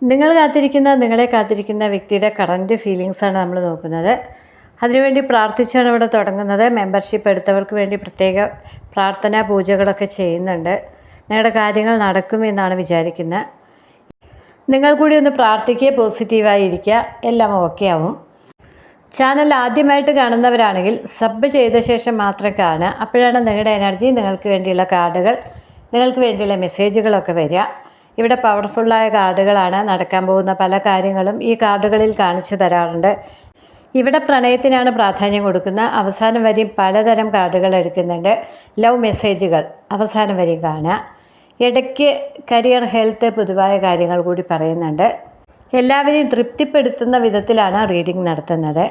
നിങ്ങളെ കാത്തിരിക്കുന്ന വ്യക്തിയുടെ കറൻറ്റ് ഫീലിങ്സാണ് നമ്മൾ നോക്കുന്നത്. അതിനുവേണ്ടി പ്രാർത്ഥിച്ചാണ് ഇവിടെ തുടങ്ങുന്നത്. മെമ്പർഷിപ്പ് എടുത്തവർക്ക് വേണ്ടി പ്രത്യേക പ്രാർത്ഥനാ പൂജകളൊക്കെ ചെയ്യുന്നുണ്ട്. നിങ്ങളുടെ കാര്യങ്ങൾ നടക്കുമെന്നാണ് വിചാരിക്കുന്നത്. നിങ്ങൾ കൂടി ഒന്ന് പ്രാർത്ഥിക്കുക, പോസിറ്റീവായിരിക്കുക, എല്ലാം ഓക്കെ ആവും. ചാനൽ ആദ്യമായിട്ട് കാണുന്നവരാണെങ്കിൽ സബ് ചെയ്ത ശേഷം മാത്രം കാണുക. അപ്പോഴാണ് നിങ്ങളുടെ എനർജി, നിങ്ങൾക്ക് വേണ്ടിയുള്ള കാർഡുകൾ, നിങ്ങൾക്ക് വേണ്ടിയുള്ള മെസ്സേജുകളൊക്കെ വരിക. ഇവിടെ പവർഫുള്ളായ കാർഡുകളാണ്. നടക്കാൻ പോകുന്ന പല കാര്യങ്ങളും ഈ കാർഡുകളിൽ കാണിച്ചു തരാറുണ്ട്. ഇവിടെ പ്രണയത്തിനാണ് പ്രാധാന്യം കൊടുക്കുന്നത്. അവസാനം വരെയും പലതരം കാർഡുകൾ എടുക്കുന്നുണ്ട്. ലവ് മെസ്സേജുകൾ അവസാനം വരെയും കാണുക. ഇടയ്ക്ക് കരിയർ, ഹെൽത്ത്, പൊതുവായ കാര്യങ്ങൾ കൂടി പറയുന്നുണ്ട്. എല്ലാവരെയും തൃപ്തിപ്പെടുത്തുന്ന വിധത്തിലാണ് റീഡിംഗ് നടത്തുന്നത്.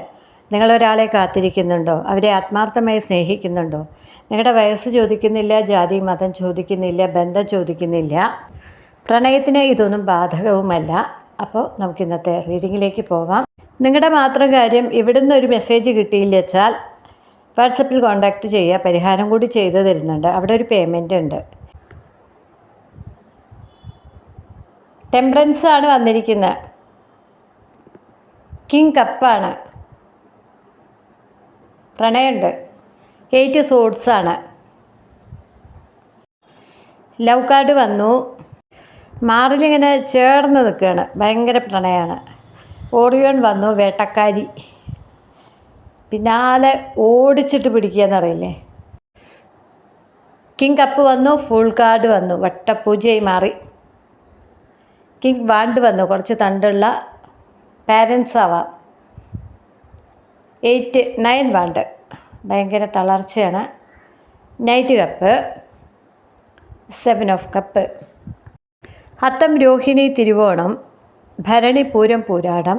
നിങ്ങളൊരാളെ കാത്തിരിക്കുന്നുണ്ടോ? അവരെ ആത്മാർത്ഥമായി സ്നേഹിക്കുന്നുണ്ടോ? നിങ്ങളുടെ വയസ്സ് ചോദിക്കുന്നില്ല, ജാതി മതം ചോദിക്കുന്നില്ല, ബന്ധം ചോദിക്കുന്നില്ല. പ്രണയത്തിന് ഇതൊന്നും ബാധകവുമല്ല. അപ്പോൾ നമുക്ക് ഇന്നത്തെ റീഡിങ്ങിലേക്ക് പോവാം. നിങ്ങളുടെ മാത്രം കാര്യം, ഇവിടുന്ന് ഒരു മെസ്സേജ് കിട്ടിയില്ല വെച്ചാൽ വാട്സപ്പിൽ കോൺടാക്റ്റ് ചെയ്യുക. പരിഹാരം കൂടി ചെയ്തു തരുന്നുണ്ട്. അവിടെ ഒരു പേയ്മെൻ്റ് ഉണ്ട്. ടെമ്പറൻസ് ആണ് വന്നിരിക്കുന്നത്. കിങ് കപ്പാണ്. പ്രണയമുണ്ട്. 8 സോഡ്സ് ആണ്. ലവ് കാർഡ് വന്നു. മാറിലിങ്ങനെ ചേർന്ന് നിൽക്കുകയാണ്. ഭയങ്കര പ്രണയമാണ്. ഓറിയോൺ വന്നു. വേട്ടക്കാരി. പിന്നാലെ ഓടിച്ചിട്ട് പിടിക്കുക എന്നറിയില്ലേ. കിങ് കപ്പ് വന്നു. ഫുൾ കാർഡ് വന്നു. വട്ടപ്പൂജയായി മാറി. കിങ് വാണ്ട് വന്നു. കുറച്ച് തണ്ടുള്ള പാരൻസ് ആവാം. 9 വാണ്ട്. ഭയങ്കര തളർച്ചയാണ്. Knight cup. 7 of cup. Atham, Rohini, Thiruvonam, Bharani, Pooram, Pooradam,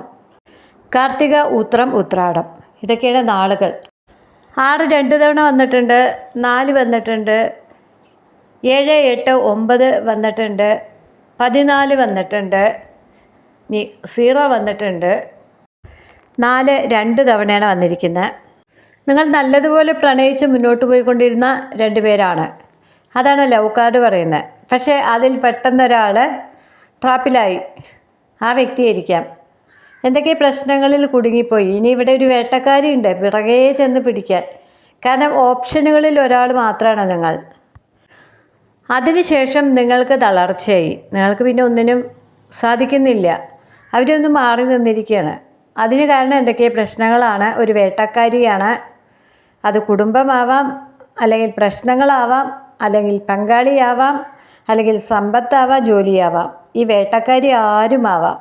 Karthika, ഉത്രം, ഉത്രാടം. ഇതൊക്കെയാണ് നാളുകൾ. 6 2 തവണ വന്നിട്ടുണ്ട്. 4 വന്നിട്ടുണ്ട്. 7 8 9 വന്നിട്ടുണ്ട്. 14 വന്നിട്ടുണ്ട്. 0 വന്നിട്ടുണ്ട്. 4 2 തവണയാണ് വന്നിരിക്കുന്നത്. നിങ്ങൾ നല്ലതുപോലെ പ്രണയിച്ച് മുന്നോട്ട് പോയിക്കൊണ്ടിരുന്ന 2 പേരാണ്. അതാണ് ലവ് കാർഡ് പറയുന്നത്. പക്ഷേ അതിൽ പെട്ടെന്നൊരാൾ ട്രാപ്പിലായി. ആ വ്യക്തിയായിരിക്കാം. എന്തൊക്കെ പ്രശ്നങ്ങളിൽ കുടുങ്ങിപ്പോയി. ഇനി ഇവിടെ ഒരു വേട്ടക്കാരിയുണ്ട് പിറകെ ചെന്ന് പിടിക്കാൻ. കാരണം ഓപ്ഷനുകളിൽ ഒരാൾ മാത്രമാണ് നിങ്ങൾ. അതിനുശേഷം നിങ്ങൾക്ക് തളർച്ചയായി. നിങ്ങൾക്ക് പിന്നെ ഒന്നിനും സാധിക്കുന്നില്ല. അവരൊന്നും മാറി നിന്നിരിക്കുകയാണ്. അതിന് കാരണം എന്തൊക്കെ പ്രശ്നങ്ങളാണ്. ഒരു വേട്ടക്കാരിയാണ്. അത് കുടുംബമാവാം, അല്ലെങ്കിൽ പ്രശ്നങ്ങളാവാം, അല്ലെങ്കിൽ പങ്കാളിയാവാം, അല്ലെങ്കിൽ സമ്പത്താവാം, ജോലിയാവാം. ഈ വേട്ടക്കാരി ആരുമാവാം.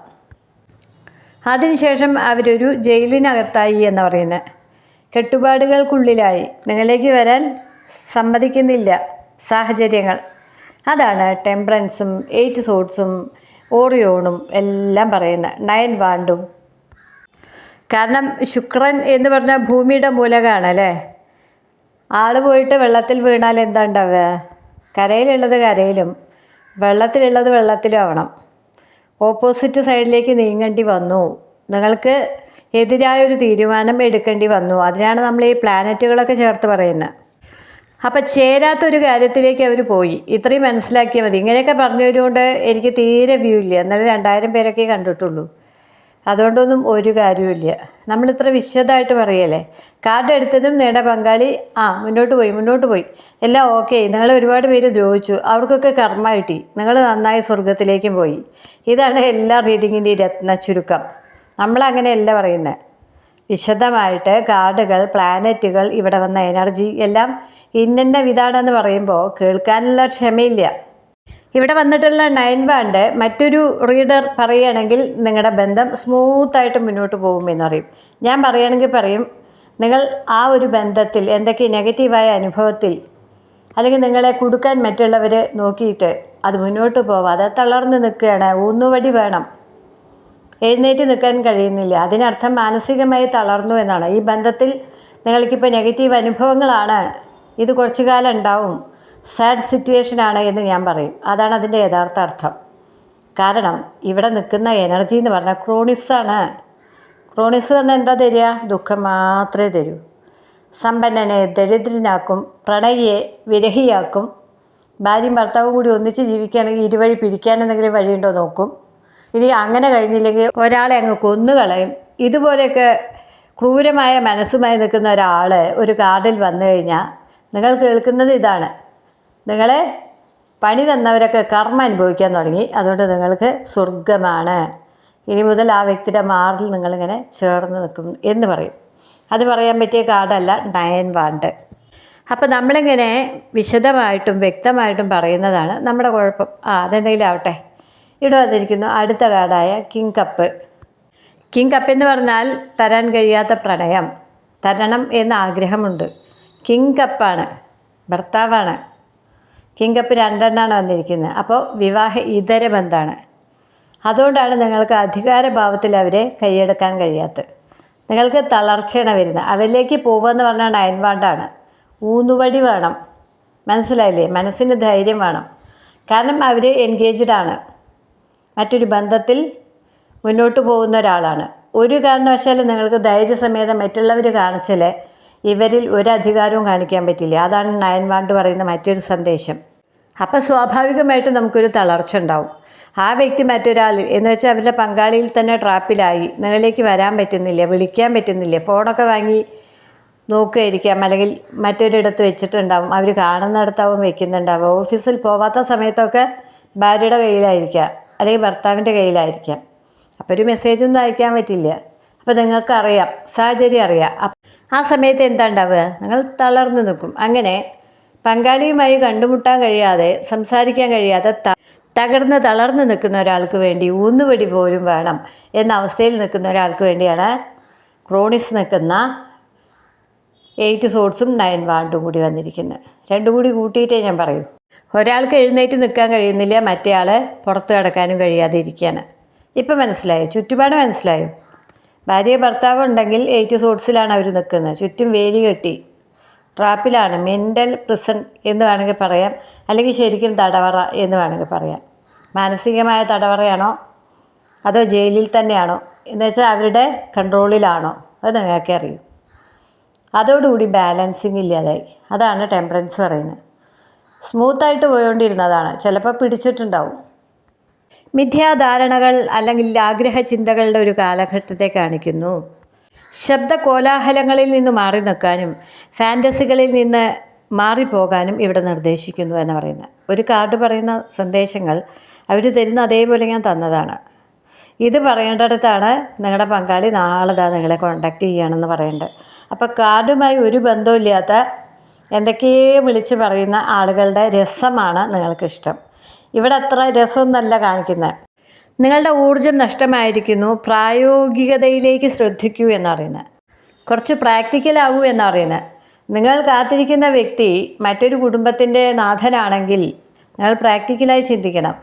അതിനുശേഷം അവരൊരു ജയിലിനകത്തായി എന്ന് പറയുന്നത്. കെട്ടുപാടുകൾക്കുള്ളിലായി. നിങ്ങളിലേക്ക് വരാൻ സമ്മതിക്കുന്നില്ല സാഹചര്യങ്ങൾ. അതാണ് ടെമ്പറൻസും 8 സോഡ്സും ഓറിയോണും എല്ലാം പറയുന്നത്. 9 വാണ്ടും. കാരണം ശുക്രൻ എന്ന് പറഞ്ഞാൽ ഭൂമിയുടെ മൂലകാണല്ലേ. ആൾ പോയിട്ട് വെള്ളത്തിൽ വീണാൽ എന്താ ഉണ്ടാവുക? കരയിലുള്ളത് കരയിലും വെള്ളത്തിലുള്ളത് വെള്ളത്തിലും ആവണം. ഓപ്പോസിറ്റ് സൈഡിലേക്ക് നീങ്ങേണ്ടി വന്നു. നിങ്ങൾക്ക് എതിരായൊരു തീരുമാനം എടുക്കേണ്ടി വന്നു. അതിനാണ് നമ്മൾ ഈ പ്ലാനറ്റുകളൊക്കെ ചേർത്ത് പറയുന്നത്. അപ്പം ചേരാത്തൊരു കാര്യത്തിലേക്ക് അവർ പോയി. ഇത്രയും മനസ്സിലാക്കിയാൽ മതി. ഇങ്ങനെയൊക്കെ പറഞ്ഞു വരുകൊണ്ട് എനിക്ക് തീരെ വ്യൂ ഇല്ല. എന്നാലും 2000 പേരൊക്കെ കണ്ടിട്ടുള്ളൂ. അതുകൊണ്ടൊന്നും ഒരു കാര്യമില്ല. നമ്മളിത്ര വിശദമായിട്ട് പറയല്ലേ. കാർഡ് എടുത്തതും നേട പങ്കാളി മുന്നോട്ട് പോയി എല്ലാം ഓക്കെ. നിങ്ങൾ ഒരുപാട് പേര് ദ്രോഹിച്ചു. അവർക്കൊക്കെ കർമ്മ കിട്ടി. നിങ്ങൾ നന്നായി സ്വർഗത്തിലേക്കും പോയി. ഇതാണ് എല്ലാ റീഡിങ്ങിൻ്റെ രത്ന ചുരുക്കം. നമ്മളങ്ങനെയല്ല പറയുന്നത്. വിശദമായിട്ട് കാർഡുകൾ, പ്ലാനറ്റുകൾ, ഇവിടെ വന്ന എനർജി എല്ലാം ഇന്ന വിധാണെന്ന് പറയുമ്പോൾ കേൾക്കാനുള്ള ക്ഷമയില്ല. ഇവിടെ വന്നിട്ടുള്ള 9 വാണ്ട് മറ്റൊരു റീഡർ പറയുകയാണെങ്കിൽ നിങ്ങളുടെ ബന്ധം സ്മൂത്തായിട്ട് മുന്നോട്ട് പോകുമെന്ന് പറയും. ഞാൻ പറയുകയാണെങ്കിൽ പറയും, നിങ്ങൾ ആ ഒരു ബന്ധത്തിൽ എന്തൊക്കെ നെഗറ്റീവായ അനുഭവത്തിൽ അല്ലെങ്കിൽ നിങ്ങളെ കൊടുക്കാൻ മറ്റുള്ളവർ നോക്കിയിട്ട് അത് മുന്നോട്ട് പോവാതെ തളർന്ന് നിൽക്കുകയാണ്. ഊന്നുവടി വേണം. എഴുന്നേറ്റ് നിൽക്കാൻ കഴിയുന്നില്ല. അതിനർത്ഥം മാനസികമായി തളർന്നു എന്നാണ്. ഈ ബന്ധത്തിൽ നിങ്ങൾക്കിപ്പോൾ നെഗറ്റീവ് അനുഭവങ്ങളാണ്. ഇത് കുറച്ചു കാലം ഉണ്ടാവും. സാഡ് സിറ്റുവേഷനാണ് എന്ന് ഞാൻ പറയും. അതാണ് അതിൻ്റെ യഥാർത്ഥ അർത്ഥം. കാരണം ഇവിടെ നിൽക്കുന്ന എനർജി എന്ന് പറഞ്ഞാൽ ക്രോണിസാണ്. ക്രോണിസ് വന്നാൽ എന്താ തരിക? ദുഃഖം മാത്രമേ തരൂ. സമ്പന്നനെ ദരിദ്രനാക്കും, പ്രണയിയെ വിരഹിയാക്കും. ഭാര്യയും ഭർത്താവും കൂടി ഒന്നിച്ച് ജീവിക്കുകയാണെങ്കിൽ ഇരുവഴി പിരിക്കാൻ എന്തെങ്കിലും വഴിയുണ്ടോ നോക്കും. ഇനി അങ്ങനെ കഴിഞ്ഞില്ലെങ്കിൽ ഒരാളെ അങ്ങ് കൊന്നുകളയും. ഇതുപോലെയൊക്കെ ക്രൂരമായ മനസ്സുമായി നിൽക്കുന്ന ഒരാൾ ഒരു കാർഡിൽ വന്നു കഴിഞ്ഞാൽ നിങ്ങൾ കേൾക്കുന്നത് ഇതാണ്: നിങ്ങളെ പണി തന്നവരൊക്കെ കർമ്മ അനുഭവിക്കാൻ തുടങ്ങി, അതുകൊണ്ട് നിങ്ങൾക്ക് സ്വർഗമാണ്. ഇനി മുതൽ ആ വ്യക്തിയുടെ മാറിൽ നിങ്ങളിങ്ങനെ ചേർന്ന് നിൽക്കും എന്ന് പറയും. അത് പറയാൻ പറ്റിയ കാർഡല്ല 9 വാണ്ട്. അപ്പോൾ നമ്മളിങ്ങനെ വിശദമായിട്ടും വ്യക്തമായിട്ടും പറയുന്നതാണ് നമ്മുടെ കുഴപ്പം. അതെന്തെങ്കിലും ആവട്ടെ. ഇവിടെ വന്നിരിക്കുന്നു അടുത്ത കാർഡായ കിങ് കപ്പ്. കിങ് കപ്പ് എന്ന് പറഞ്ഞാൽ തരാൻ കഴിയാത്ത പ്രണയം, തരണം എന്ന ആഗ്രഹമുണ്ട്. കിങ് കപ്പാണ്, ഭർത്താവാണ്. കിങ് കപ്പ് 2 വന്നിരിക്കുന്നത്. അപ്പോൾ വിവാഹ ഇതര ബന്ധമാണ്. അതുകൊണ്ടാണ് നിങ്ങൾക്ക് അധികാരഭാവത്തിൽ അവരെ കൈയെടുക്കാൻ കഴിയാത്തത്. നിങ്ങൾക്ക് തളർച്ചയാണ് വരുന്നത്. അവരിലേക്ക് പോകുമെന്ന് പറഞ്ഞാൽ 9 വാണ്ടാണ്. ഊന്നുവടി വേണം, മനസ്സിലായില്ലേ? മനസ്സിന് ധൈര്യം വേണം. കാരണം അവർ എൻഗേജ്ഡ് ആണ്, മറ്റൊരു ബന്ധത്തിൽ മുന്നോട്ട് പോകുന്ന ഒരാളാണ്. ഒരു കാരണവശാലും നിങ്ങൾക്ക് ധൈര്യസമേതം മറ്റുള്ളവർ കാണിച്ചാൽ ഇവരിൽ ഒരധികാരവും കാണിക്കാൻ പറ്റില്ല. അതാണ് 9 വാണ്ട് പറയുന്ന മറ്റൊരു സന്ദേശം. അപ്പോൾ സ്വാഭാവികമായിട്ടും നമുക്കൊരു തളർച്ച ഉണ്ടാവും. ആ വ്യക്തി മറ്റൊരാളിൽ എന്ന് വെച്ചാൽ അവരുടെ പങ്കാളിയിൽ തന്നെ ട്രാപ്പിലായി, നിങ്ങളിലേക്ക് വരാൻ പറ്റുന്നില്ല, വിളിക്കാൻ പറ്റുന്നില്ല, ഫോണൊക്കെ വാങ്ങി നോക്കുകയായിരിക്കാം, അല്ലെങ്കിൽ മറ്റൊരിടത്ത് വെച്ചിട്ടുണ്ടാവും, അവർ കാണുന്നിടത്താവും വെക്കുന്നുണ്ടാവും. ഓഫീസിൽ പോവാത്ത സമയത്തൊക്കെ ഭാര്യയുടെ കയ്യിലായിരിക്കാം, അല്ലെങ്കിൽ ഭർത്താവിൻ്റെ കയ്യിലായിരിക്കാം. അപ്പോൾ ഒരു മെസ്സേജൊന്നും അയക്കാൻ പറ്റില്ല. അപ്പോൾ നിങ്ങൾക്കറിയാം, സാഹചര്യം അറിയാം. ആ സമയത്ത് എന്താ ഉണ്ടാവുക? നിങ്ങൾ തളർന്നു നിൽക്കും. അങ്ങനെ പങ്കാളിയുമായി കണ്ടുമുട്ടാൻ കഴിയാതെ, സംസാരിക്കാൻ കഴിയാതെ തളർന്ന് നിൽക്കുന്ന ഒരാൾക്ക് വേണ്ടി ഊന്നുവടി പോലും വേണം എന്ന അവസ്ഥയിൽ നിൽക്കുന്ന ഒരാൾക്ക് വേണ്ടിയാണ് ക്രോണിസ് നിൽക്കുന്ന 8 സോഡ്സും 9 വാണ്ടും കൂടി വന്നിരിക്കുന്നത്. രണ്ടും കൂടി കൂട്ടിയിട്ടേ ഞാൻ പറയൂ. ഒരാൾക്ക് എഴുന്നേറ്റ് നിൽക്കാൻ കഴിയുന്നില്ല, മറ്റേ ആൾ പുറത്ത് കിടക്കാനും കഴിയാതെ ഇരിക്കുകയാണ്. ഇപ്പം മനസ്സിലായോ? ചുറ്റുപാട് മനസ്സിലായോ? ഭാര്യ ഭർത്താവ് ഉണ്ടെങ്കിൽ 8 സോഡ്സിലാണ് അവർ നിൽക്കുന്നത്. ചുറ്റും വേലി കെട്ടി ട്രാപ്പിലാണ്. മെൻ്റൽ പ്രിസൺ എന്ന് വേണമെങ്കിൽ പറയാം, അല്ലെങ്കിൽ ശരിക്കും തടവറ എന്ന് വേണമെങ്കിൽ പറയാം. മാനസികമായ തടവറയാണോ അതോ ജയിലിൽ തന്നെയാണോ എന്ന് വെച്ചാൽ അവരുടെ കൺട്രോളിലാണോ, അത് നിങ്ങൾക്കേ അറിയൂ. അതോടുകൂടി ബാലൻസിങ് ഇല്ലാതായി. അതാണ് ടെമ്പറൻസ് പറയുന്നത്. സ്മൂത്തായിട്ട് പോയോണ്ടിരുന്നതാണ്, ചിലപ്പോൾ പിടിച്ചിട്ടുണ്ടാവും. മിഥ്യാധാരണകൾ അല്ലെങ്കിൽ ആഗ്രഹ ചിന്തകളുടെ ഒരു കാലഘട്ടത്തെ കാണിക്കുന്നു. ശബ്ദ കോലാഹലങ്ങളിൽ നിന്ന് മാറി നിൽക്കാനും ഫാൻറ്റസികളിൽ നിന്ന് മാറിപ്പോകാനും ഇവിടെ നിർദ്ദേശിക്കുന്നു എന്ന് പറയുന്നത്. ഒരു കാർഡ് പറയുന്ന സന്ദേശങ്ങൾ അവർ തരുന്ന അതേപോലെ ഞാൻ തന്നതാണ്. ഇത് പറയേണ്ടടുത്താണ് നിങ്ങളുടെ പങ്കാളി നാളെ നിങ്ങളെ കോൺടാക്റ്റ് ചെയ്യുകയാണെന്ന് പറയേണ്ടത്. അപ്പോൾ കാർഡുമായി ഒരു ബന്ധമില്ലാത്ത എന്തൊക്കെയോ വിളിച്ച് പറയുന്ന ആളുകളുടെ രസമാണ് നിങ്ങൾക്കിഷ്ടം. ഇവിടെ അത്ര രസമൊന്നല്ല കാണിക്കുന്നത്. നിങ്ങളുടെ ഊർജം നഷ്ടമായിരിക്കുന്നു, പ്രായോഗികതയിലേക്ക് ശ്രദ്ധിക്കൂ എന്നറിയുന്നത്. കുറച്ച് പ്രാക്ടിക്കലാവൂ എന്നറിയുന്നത്. നിങ്ങൾ കാത്തിരിക്കുന്ന വ്യക്തി മറ്റൊരു കുടുംബത്തിൻ്റെ നാഥനാണെങ്കിൽ നിങ്ങൾ പ്രാക്ടിക്കലായി ചിന്തിക്കണം.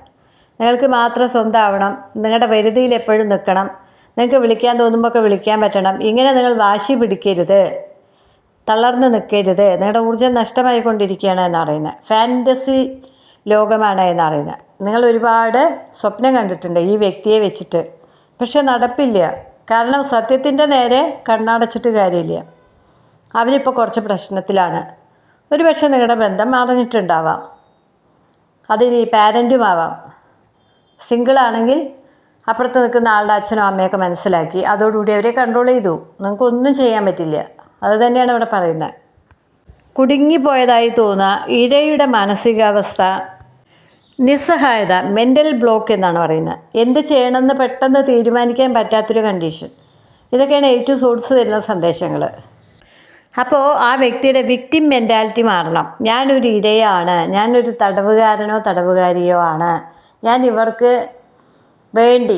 നിങ്ങൾക്ക് മാത്രം സ്വന്തമാവണം, നിങ്ങളുടെ പരിധിയിൽ എപ്പോഴും നിൽക്കണം, നിങ്ങൾക്ക് വിളിക്കാൻ തോന്നുമ്പോൾ വിളിക്കാൻ പറ്റണം. ഇങ്ങനെ നിങ്ങൾ വാശി പിടിക്കരുത്, തളർന്ന് നിൽക്കരുത്. നിങ്ങളുടെ ഊർജ്ജം നഷ്ടമായിക്കൊണ്ടിരിക്കുകയാണ് എന്നറിയുന്നത്. ഫാൻറ്റസി ലോകമാണ് എന്നറിയുന്നത്. നിങ്ങൾ ഒരുപാട് സ്വപ്നം കണ്ടിട്ടുണ്ട് ഈ വ്യക്തിയെ വെച്ചിട്ട്, പക്ഷെ നടപ്പില്ല. കാരണം സത്യത്തിൻ്റെ നേരെ കണ്ണടച്ചിട്ട് കാര്യമില്ല. അവരിപ്പോൾ കുറച്ച് പ്രശ്നത്തിലാണ്. ഒരുപക്ഷെ നിങ്ങളുടെ ബന്ധം അറിഞ്ഞിട്ടുണ്ടാവാം, അതിന് പാരൻറ്റുമാവാം. സിംഗിളാണെങ്കിൽ അപ്പുറത്ത് നിൽക്കുന്ന ആളുടെ അച്ഛനോ അമ്മയൊക്കെ മനസ്സിലാക്കി അതോടുകൂടി അവരെ കൺട്രോൾ ചെയ്തു. നിങ്ങൾക്കൊന്നും ചെയ്യാൻ പറ്റില്ല. അത് തന്നെയാണ് ഇവിടെ പറയുന്നത്. കുടുങ്ങിപ്പോയതായി തോന്നുക, ഇരയുടെ മാനസികാവസ്ഥ, നിസ്സഹായത, മെൻ്റൽ ബ്ലോക്ക് എന്നാണ് പറയുന്നത്. എന്ത് ചെയ്യണമെന്ന് പെട്ടെന്ന് തീരുമാനിക്കാൻ പറ്റാത്തൊരു കണ്ടീഷൻ. ഇതൊക്കെയാണ് 8 സോഡ്സ് തരുന്ന സന്ദേശങ്ങൾ. അപ്പോൾ ആ വ്യക്തിയുടെ വിക്ടിം മെൻറ്റാലിറ്റി മാറണം. ഞാനൊരു ഇരയാണ്, ഞാനൊരു തടവുകാരനോ തടവുകാരിയോ ആണ്, ഞാൻ ഇവർക്ക് വേണ്ടി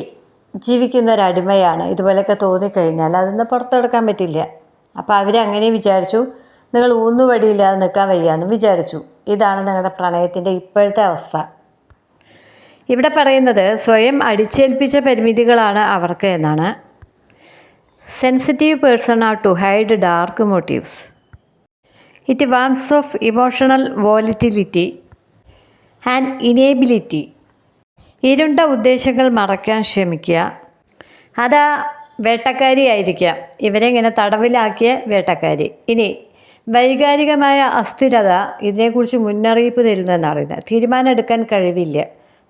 ജീവിക്കുന്ന ഒരു അടിമയാണ്, ഇതുപോലെയൊക്കെ തോന്നിക്കഴിഞ്ഞാൽ അതിന്ന് പുറത്തെടുക്കാൻ പറ്റില്ല. അപ്പോൾ അവരങ്ങനെ വിചാരിച്ചു, നിങ്ങൾ ഊന്നുവടിയില്ലാതെ നിൽക്കാൻ വയ്യാന്ന് വിചാരിച്ചു. ഇതാണ് നിങ്ങളുടെ പ്രണയത്തിൻ്റെ ഇപ്പോഴത്തെ അവസ്ഥ. ഇവിടെ പറയുന്നത് സ്വയം അടിച്ചേൽപ്പിച്ച പരിമിതികളാണ് അവർക്ക് എന്നാണ്. Sensitive person are to hide dark motives. It wants of emotional volatility and inability. ഇരുണ്ട ഉദ്ദേശങ്ങൾ മറയ്ക്കാൻ ശ്രമിക്കുക. അതാ വേട്ടക്കാരിയായിരിക്കാം, ഇവരെ ഇങ്ങനെ തടവിലാക്കിയ വേട്ടക്കാരി. ഇനി വൈകാരികമായ അസ്ഥിരത ഇതിനെക്കുറിച്ച് മുന്നറിയിപ്പ് തരുന്നതെന്ന് പറയുന്നത്. തീരുമാനം എടുക്കാൻ കഴിവില്ല.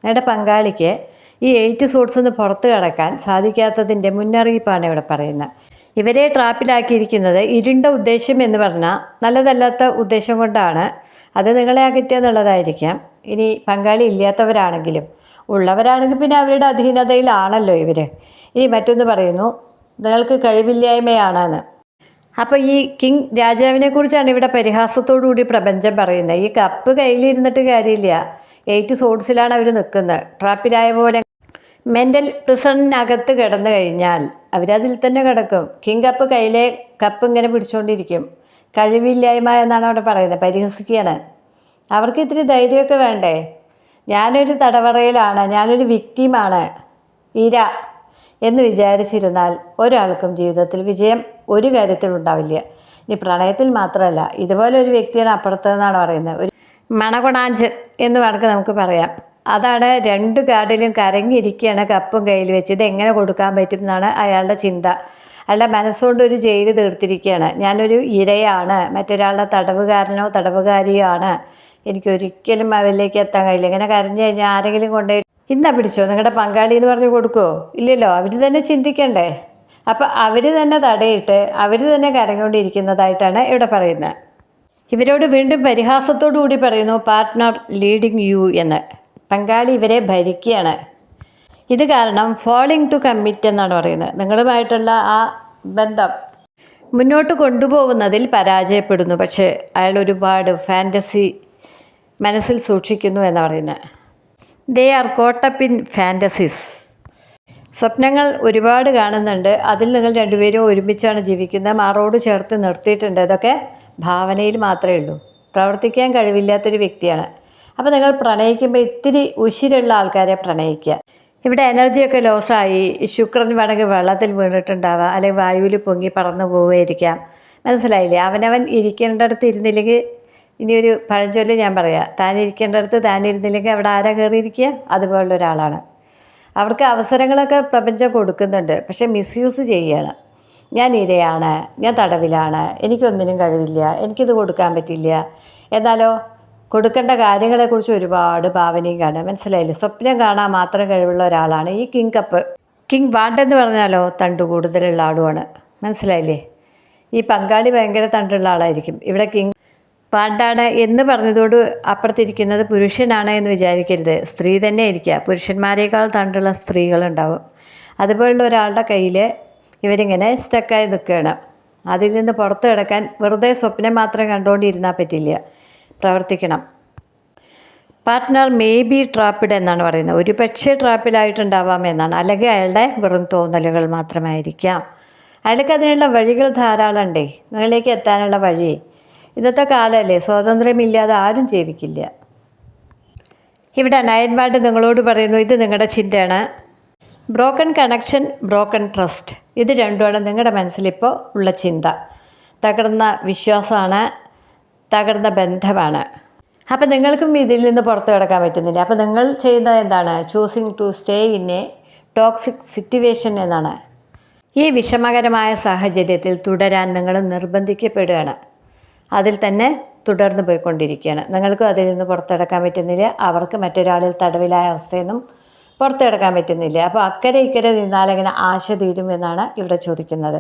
നിങ്ങളുടെ പങ്കാളിക്ക് ഈ 8 സോഡ്സിൽ നിന്ന് പുറത്ത് കടക്കാൻ സാധിക്കാത്തതിൻ്റെ മുന്നറിയിപ്പാണ് ഇവിടെ പറയുന്നത്. ഇവരെ ട്രാപ്പിലാക്കിയിരിക്കുന്നത് ഇരുണ്ട ഉദ്ദേശം എന്ന് പറഞ്ഞാൽ നല്ലതല്ലാത്ത ഉദ്ദേശം കൊണ്ടാണ്. അത് നിങ്ങളെ അകറ്റുക എന്നുള്ളതായിരിക്കാം. ഇനി പങ്കാളി ഇല്ലാത്തവരാണെങ്കിലും, ഉള്ളവരാണെങ്കിൽ പിന്നെ അവരുടെ അധീനതയിലാണല്ലോ ഇവർ. ഇനി മറ്റൊന്ന് പറയുന്നു, നിങ്ങൾക്ക് കഴിവില്ലായ്മയാണെന്ന്. അപ്പോൾ ഈ കിങ് രാജാവിനെ കുറിച്ചാണ് ഇവിടെ പരിഹാസത്തോടുകൂടി പ്രപഞ്ചം പറയുന്നത്. ഈ കപ്പ് കയ്യിലിരുന്നിട്ട് കാര്യമില്ല. 8 സോഡ്സിലാണ് അവർ നിൽക്കുന്നത്. ട്രാപ്പിലായ പോലെ മെൻ്റൽ പ്രിസണിനകത്ത് കിടന്നു കഴിഞ്ഞാൽ അവരതിൽ തന്നെ കിടക്കും. കിങ് കപ്പ് കയ്യിലെ കപ്പ് ഇങ്ങനെ പിടിച്ചുകൊണ്ടിരിക്കും. കഴിവില്ലായ്മ എന്നാണ് അവിടെ പറയുന്നത്, പരിഹസിക്കുകയാണ്. അവർക്ക് ഇത്തിരി ധൈര്യമൊക്കെ വേണ്ടേ? ഞാനൊരു തടവറയിലാണ്, ഞാനൊരു വിക്റ്റിമാണ്, ഇര എന്ന് വിചാരിച്ചിരുന്നാൽ ഒരാൾക്കും ജീവിതത്തിൽ വിജയം ഒരു കാര്യത്തിലുണ്ടാവില്ല. ഇനി പ്രണയത്തിൽ മാത്രമല്ല, ഇതുപോലെ ഒരു വ്യക്തിയാണ് അപ്പുറത്തെന്നാണ് പറയുന്നത്. ഒരു മണകൊണാഞ്ചൻ എന്ന് വേണമെങ്കിൽ നമുക്ക് പറയാം. അതാണ് 2 കാർഡിലും കരങ്ങിയിരിക്കുകയാണ് കപ്പും കയ്യിൽ വെച്ച്. ഇതെങ്ങനെ കൊടുക്കാൻ പറ്റും എന്നാണ് അയാളുടെ ചിന്ത. അയാളുടെ മനസ്സുകൊണ്ട് ഒരു ജയിൽ തീർത്തിരിക്കുകയാണ്. ഞാനൊരു ഇരയാണ്, മറ്റൊരാളുടെ തടവുകാരനോ തടവുകാരിയോ ആണ്, എനിക്കൊരിക്കലും അവരിലേക്ക് എത്താൻ കഴിയില്ല. ഇങ്ങനെ കരഞ്ഞു കഴിഞ്ഞാൽ ആരെങ്കിലും കൊണ്ടുപോയി ഇന്നാ പിടിച്ചോ നിങ്ങളുടെ പങ്കാളി എന്ന് പറഞ്ഞ് കൊടുക്കുമോ? ഇല്ലല്ലോ. അവർ തന്നെ ചിന്തിക്കണ്ടേ? അപ്പോൾ അവർ തന്നെ തടയിട്ട് അവർ തന്നെ കരഞ്ഞുകൊണ്ടിരിക്കുന്നതായിട്ടാണ് ഇവിടെ പറയുന്നത്. ഇവരോട് വീണ്ടും പരിഹാസത്തോടു കൂടി പറയുന്നു, പാർട്ട്ണർ ലീഡിങ് യു എന്ന്. പങ്കാളി ഇവരെ ഭരിക്കുകയാണ്. ഇത് കാരണം ഫോളിങ് ടു കമ്മിറ്റ് എന്നാണ് പറയുന്നത്. നിങ്ങളുമായിട്ടുള്ള ആ ബന്ധം മുന്നോട്ട് കൊണ്ടുപോകുന്നതിൽ പരാജയപ്പെടുന്നു. പക്ഷേ അയാൾ ഒരുപാട് ഫാൻറ്റസി മനസ്സിൽ സൂക്ഷിക്കുന്നു എന്നാണ് പറയുന്നത്. They are caught up in fantasies. സ്വപ്നങ്ങൾ ഒരുപാട് കാണുന്നുണ്ട്. അതിൽ നിങ്ങൾ രണ്ടുപേരും ഒരുമിച്ചാണ് ജീവിക്കുന്നത്. മാറോട് ചേർത്ത് നിർത്തിയിട്ടുണ്ട്. ഇതൊക്കെ ഭാവനയിൽ മാത്രമേ ഉള്ളൂ. പ്രവർത്തിക്കാൻ കഴിവില്ലാത്തൊരു വ്യക്തിയാണ്. അപ്പോൾ നിങ്ങൾ പ്രണയിക്കുമ്പോൾ ഇത്തിരി ഉശിരുള്ള ആൾക്കാരെ പ്രണയിക്കുക. ഇവിടെ എനർജിയൊക്കെ ലോസായി, ശുക്രൻ വേണമെങ്കിൽ വെള്ളത്തിൽ വീണിട്ടുണ്ടാവുക, അല്ലെങ്കിൽ വായുവിൽ പൊങ്ങി പറന്നു പോവുകയായിരിക്കാം. മനസ്സിലായില്ലേ? അവനവൻ ഇരിക്കേണ്ടടുത്ത് ഇരുന്നില്ലെങ്കിൽ, ഇനിയൊരു പഴഞ്ചൊല്ല് ഞാൻ പറയാം, താനിരിക്കേണ്ടടുത്ത് താനിരുന്നില്ലെങ്കിൽ അവിടെ ആരാ കയറിയിരിക്കുക? അതുപോലുള്ള ഒരാളാണ്. അവർക്ക് അവസരങ്ങളൊക്കെ പ്രപഞ്ചം കൊടുക്കുന്നുണ്ട്, പക്ഷേ മിസ്യൂസ് ചെയ്യുകയാണ്. ഞാൻ ഇരയാണ്, ഞാൻ തടവിലാണ്, എനിക്കൊന്നിനും കഴിവില്ല, എനിക്കിത് കൊടുക്കാൻ പറ്റില്ല. എന്നാലോ കൊടുക്കേണ്ട കാര്യങ്ങളെക്കുറിച്ച് ഒരുപാട് ഭാവനയും കാണുക. മനസ്സിലായില്ലേ? സ്വപ്നം കാണാൻ മാത്രം കഴിവുള്ള ഒരാളാണ് ഈ കിങ് കപ്പ്. കിങ് വാണ്ടെന്ന് പറഞ്ഞാലോ തണ്ട് കൂടുതലുള്ള ആളുമാണ്. മനസ്സിലായില്ലേ? ഈ പങ്കാളി ഭയങ്കര തണ്ടുള്ള ആളായിരിക്കും. ഇവിടെ കിങ് പാണ്ടാണ് എന്ന് പറഞ്ഞതോട് അപ്പുറത്തിരിക്കുന്നത് പുരുഷനാണ് എന്ന് വിചാരിക്കരുത്. സ്ത്രീ തന്നെ ഇരിക്കുക. പുരുഷന്മാരെക്കാൾ തണ്ടുള്ള സ്ത്രീകളുണ്ടാവും. അതുപോലുള്ള ഒരാളുടെ കയ്യിൽ ഇവരിങ്ങനെ സ്റ്റക്കായി നിൽക്കുകയാണ്. അതിൽ നിന്ന് പുറത്ത് കിടക്കാൻ വെറുതെ സ്വപ്നം മാത്രം കണ്ടുകൊണ്ടിരുന്നാൽ പറ്റില്ല, പ്രവർത്തിക്കണം. പാർട്ട്ണർ മേ ബി ട്രാപ്പിഡ് എന്നാണ് പറയുന്നത്. ഒരു പക്ഷേ ട്രാപ്പിലായിട്ടുണ്ടാവാം എന്നാണ്. അല്ലെങ്കിൽ അയാളുടെ വെറും തോന്നലുകൾ മാത്രമായിരിക്കാം. അയാൾക്ക് അതിനുള്ള വഴികൾ ധാരാളം ഉണ്ടേ, നിങ്ങളിലേക്ക് എത്താനുള്ള വഴി. ഇന്നത്തെ കാലമല്ലേ, സ്വാതന്ത്ര്യമില്ലാതെ ആരും ജീവിക്കില്ല. ഇവിടെ നയൻവാർഡ് നിങ്ങളോട് പറയുന്നു, ഇത് നിങ്ങളുടെ ചിന്തയാണ്. ബ്രോക്കൺ കണക്ഷൻ, ബ്രോക്കൺ ട്രസ്റ്റ്, ഇത് രണ്ടുമാണ് നിങ്ങളുടെ മനസ്സിലിപ്പോൾ ഉള്ള ചിന്ത. തകർന്ന വിശ്വാസമാണ്, തകർന്ന ബന്ധമാണ്. അപ്പോൾ നിങ്ങൾക്കും ഇതിൽ നിന്ന് പുറത്ത് കിടക്കാൻ പറ്റുന്നില്ല. അപ്പോൾ നിങ്ങൾ ചെയ്യുന്നത് എന്താണ്? Choosing to stay in a toxic situation എന്നാണ്. ഈ വിഷമകരമായ സാഹചര്യത്തിൽ തുടരാൻ നിങ്ങൾ നിർബന്ധിക്കപ്പെടുകയാണ്. അതിൽ തന്നെ തുടർന്ന് പോയിക്കൊണ്ടിരിക്കുകയാണ്. നിങ്ങൾക്കും അതിൽ നിന്ന് പുറത്തെടുക്കാൻ പറ്റുന്നില്ല, അവർക്ക് മറ്റൊരാളിൽ തടവിലായ അവസ്ഥയൊന്നും പുറത്തെടുക്കാൻ പറ്റുന്നില്ല. അപ്പോൾ അക്കരെ ഇക്കരെ നിന്നാലെങ്ങനെ ആശ തീരും എന്നാണ് ഇവിടെ ചോദിക്കുന്നത്.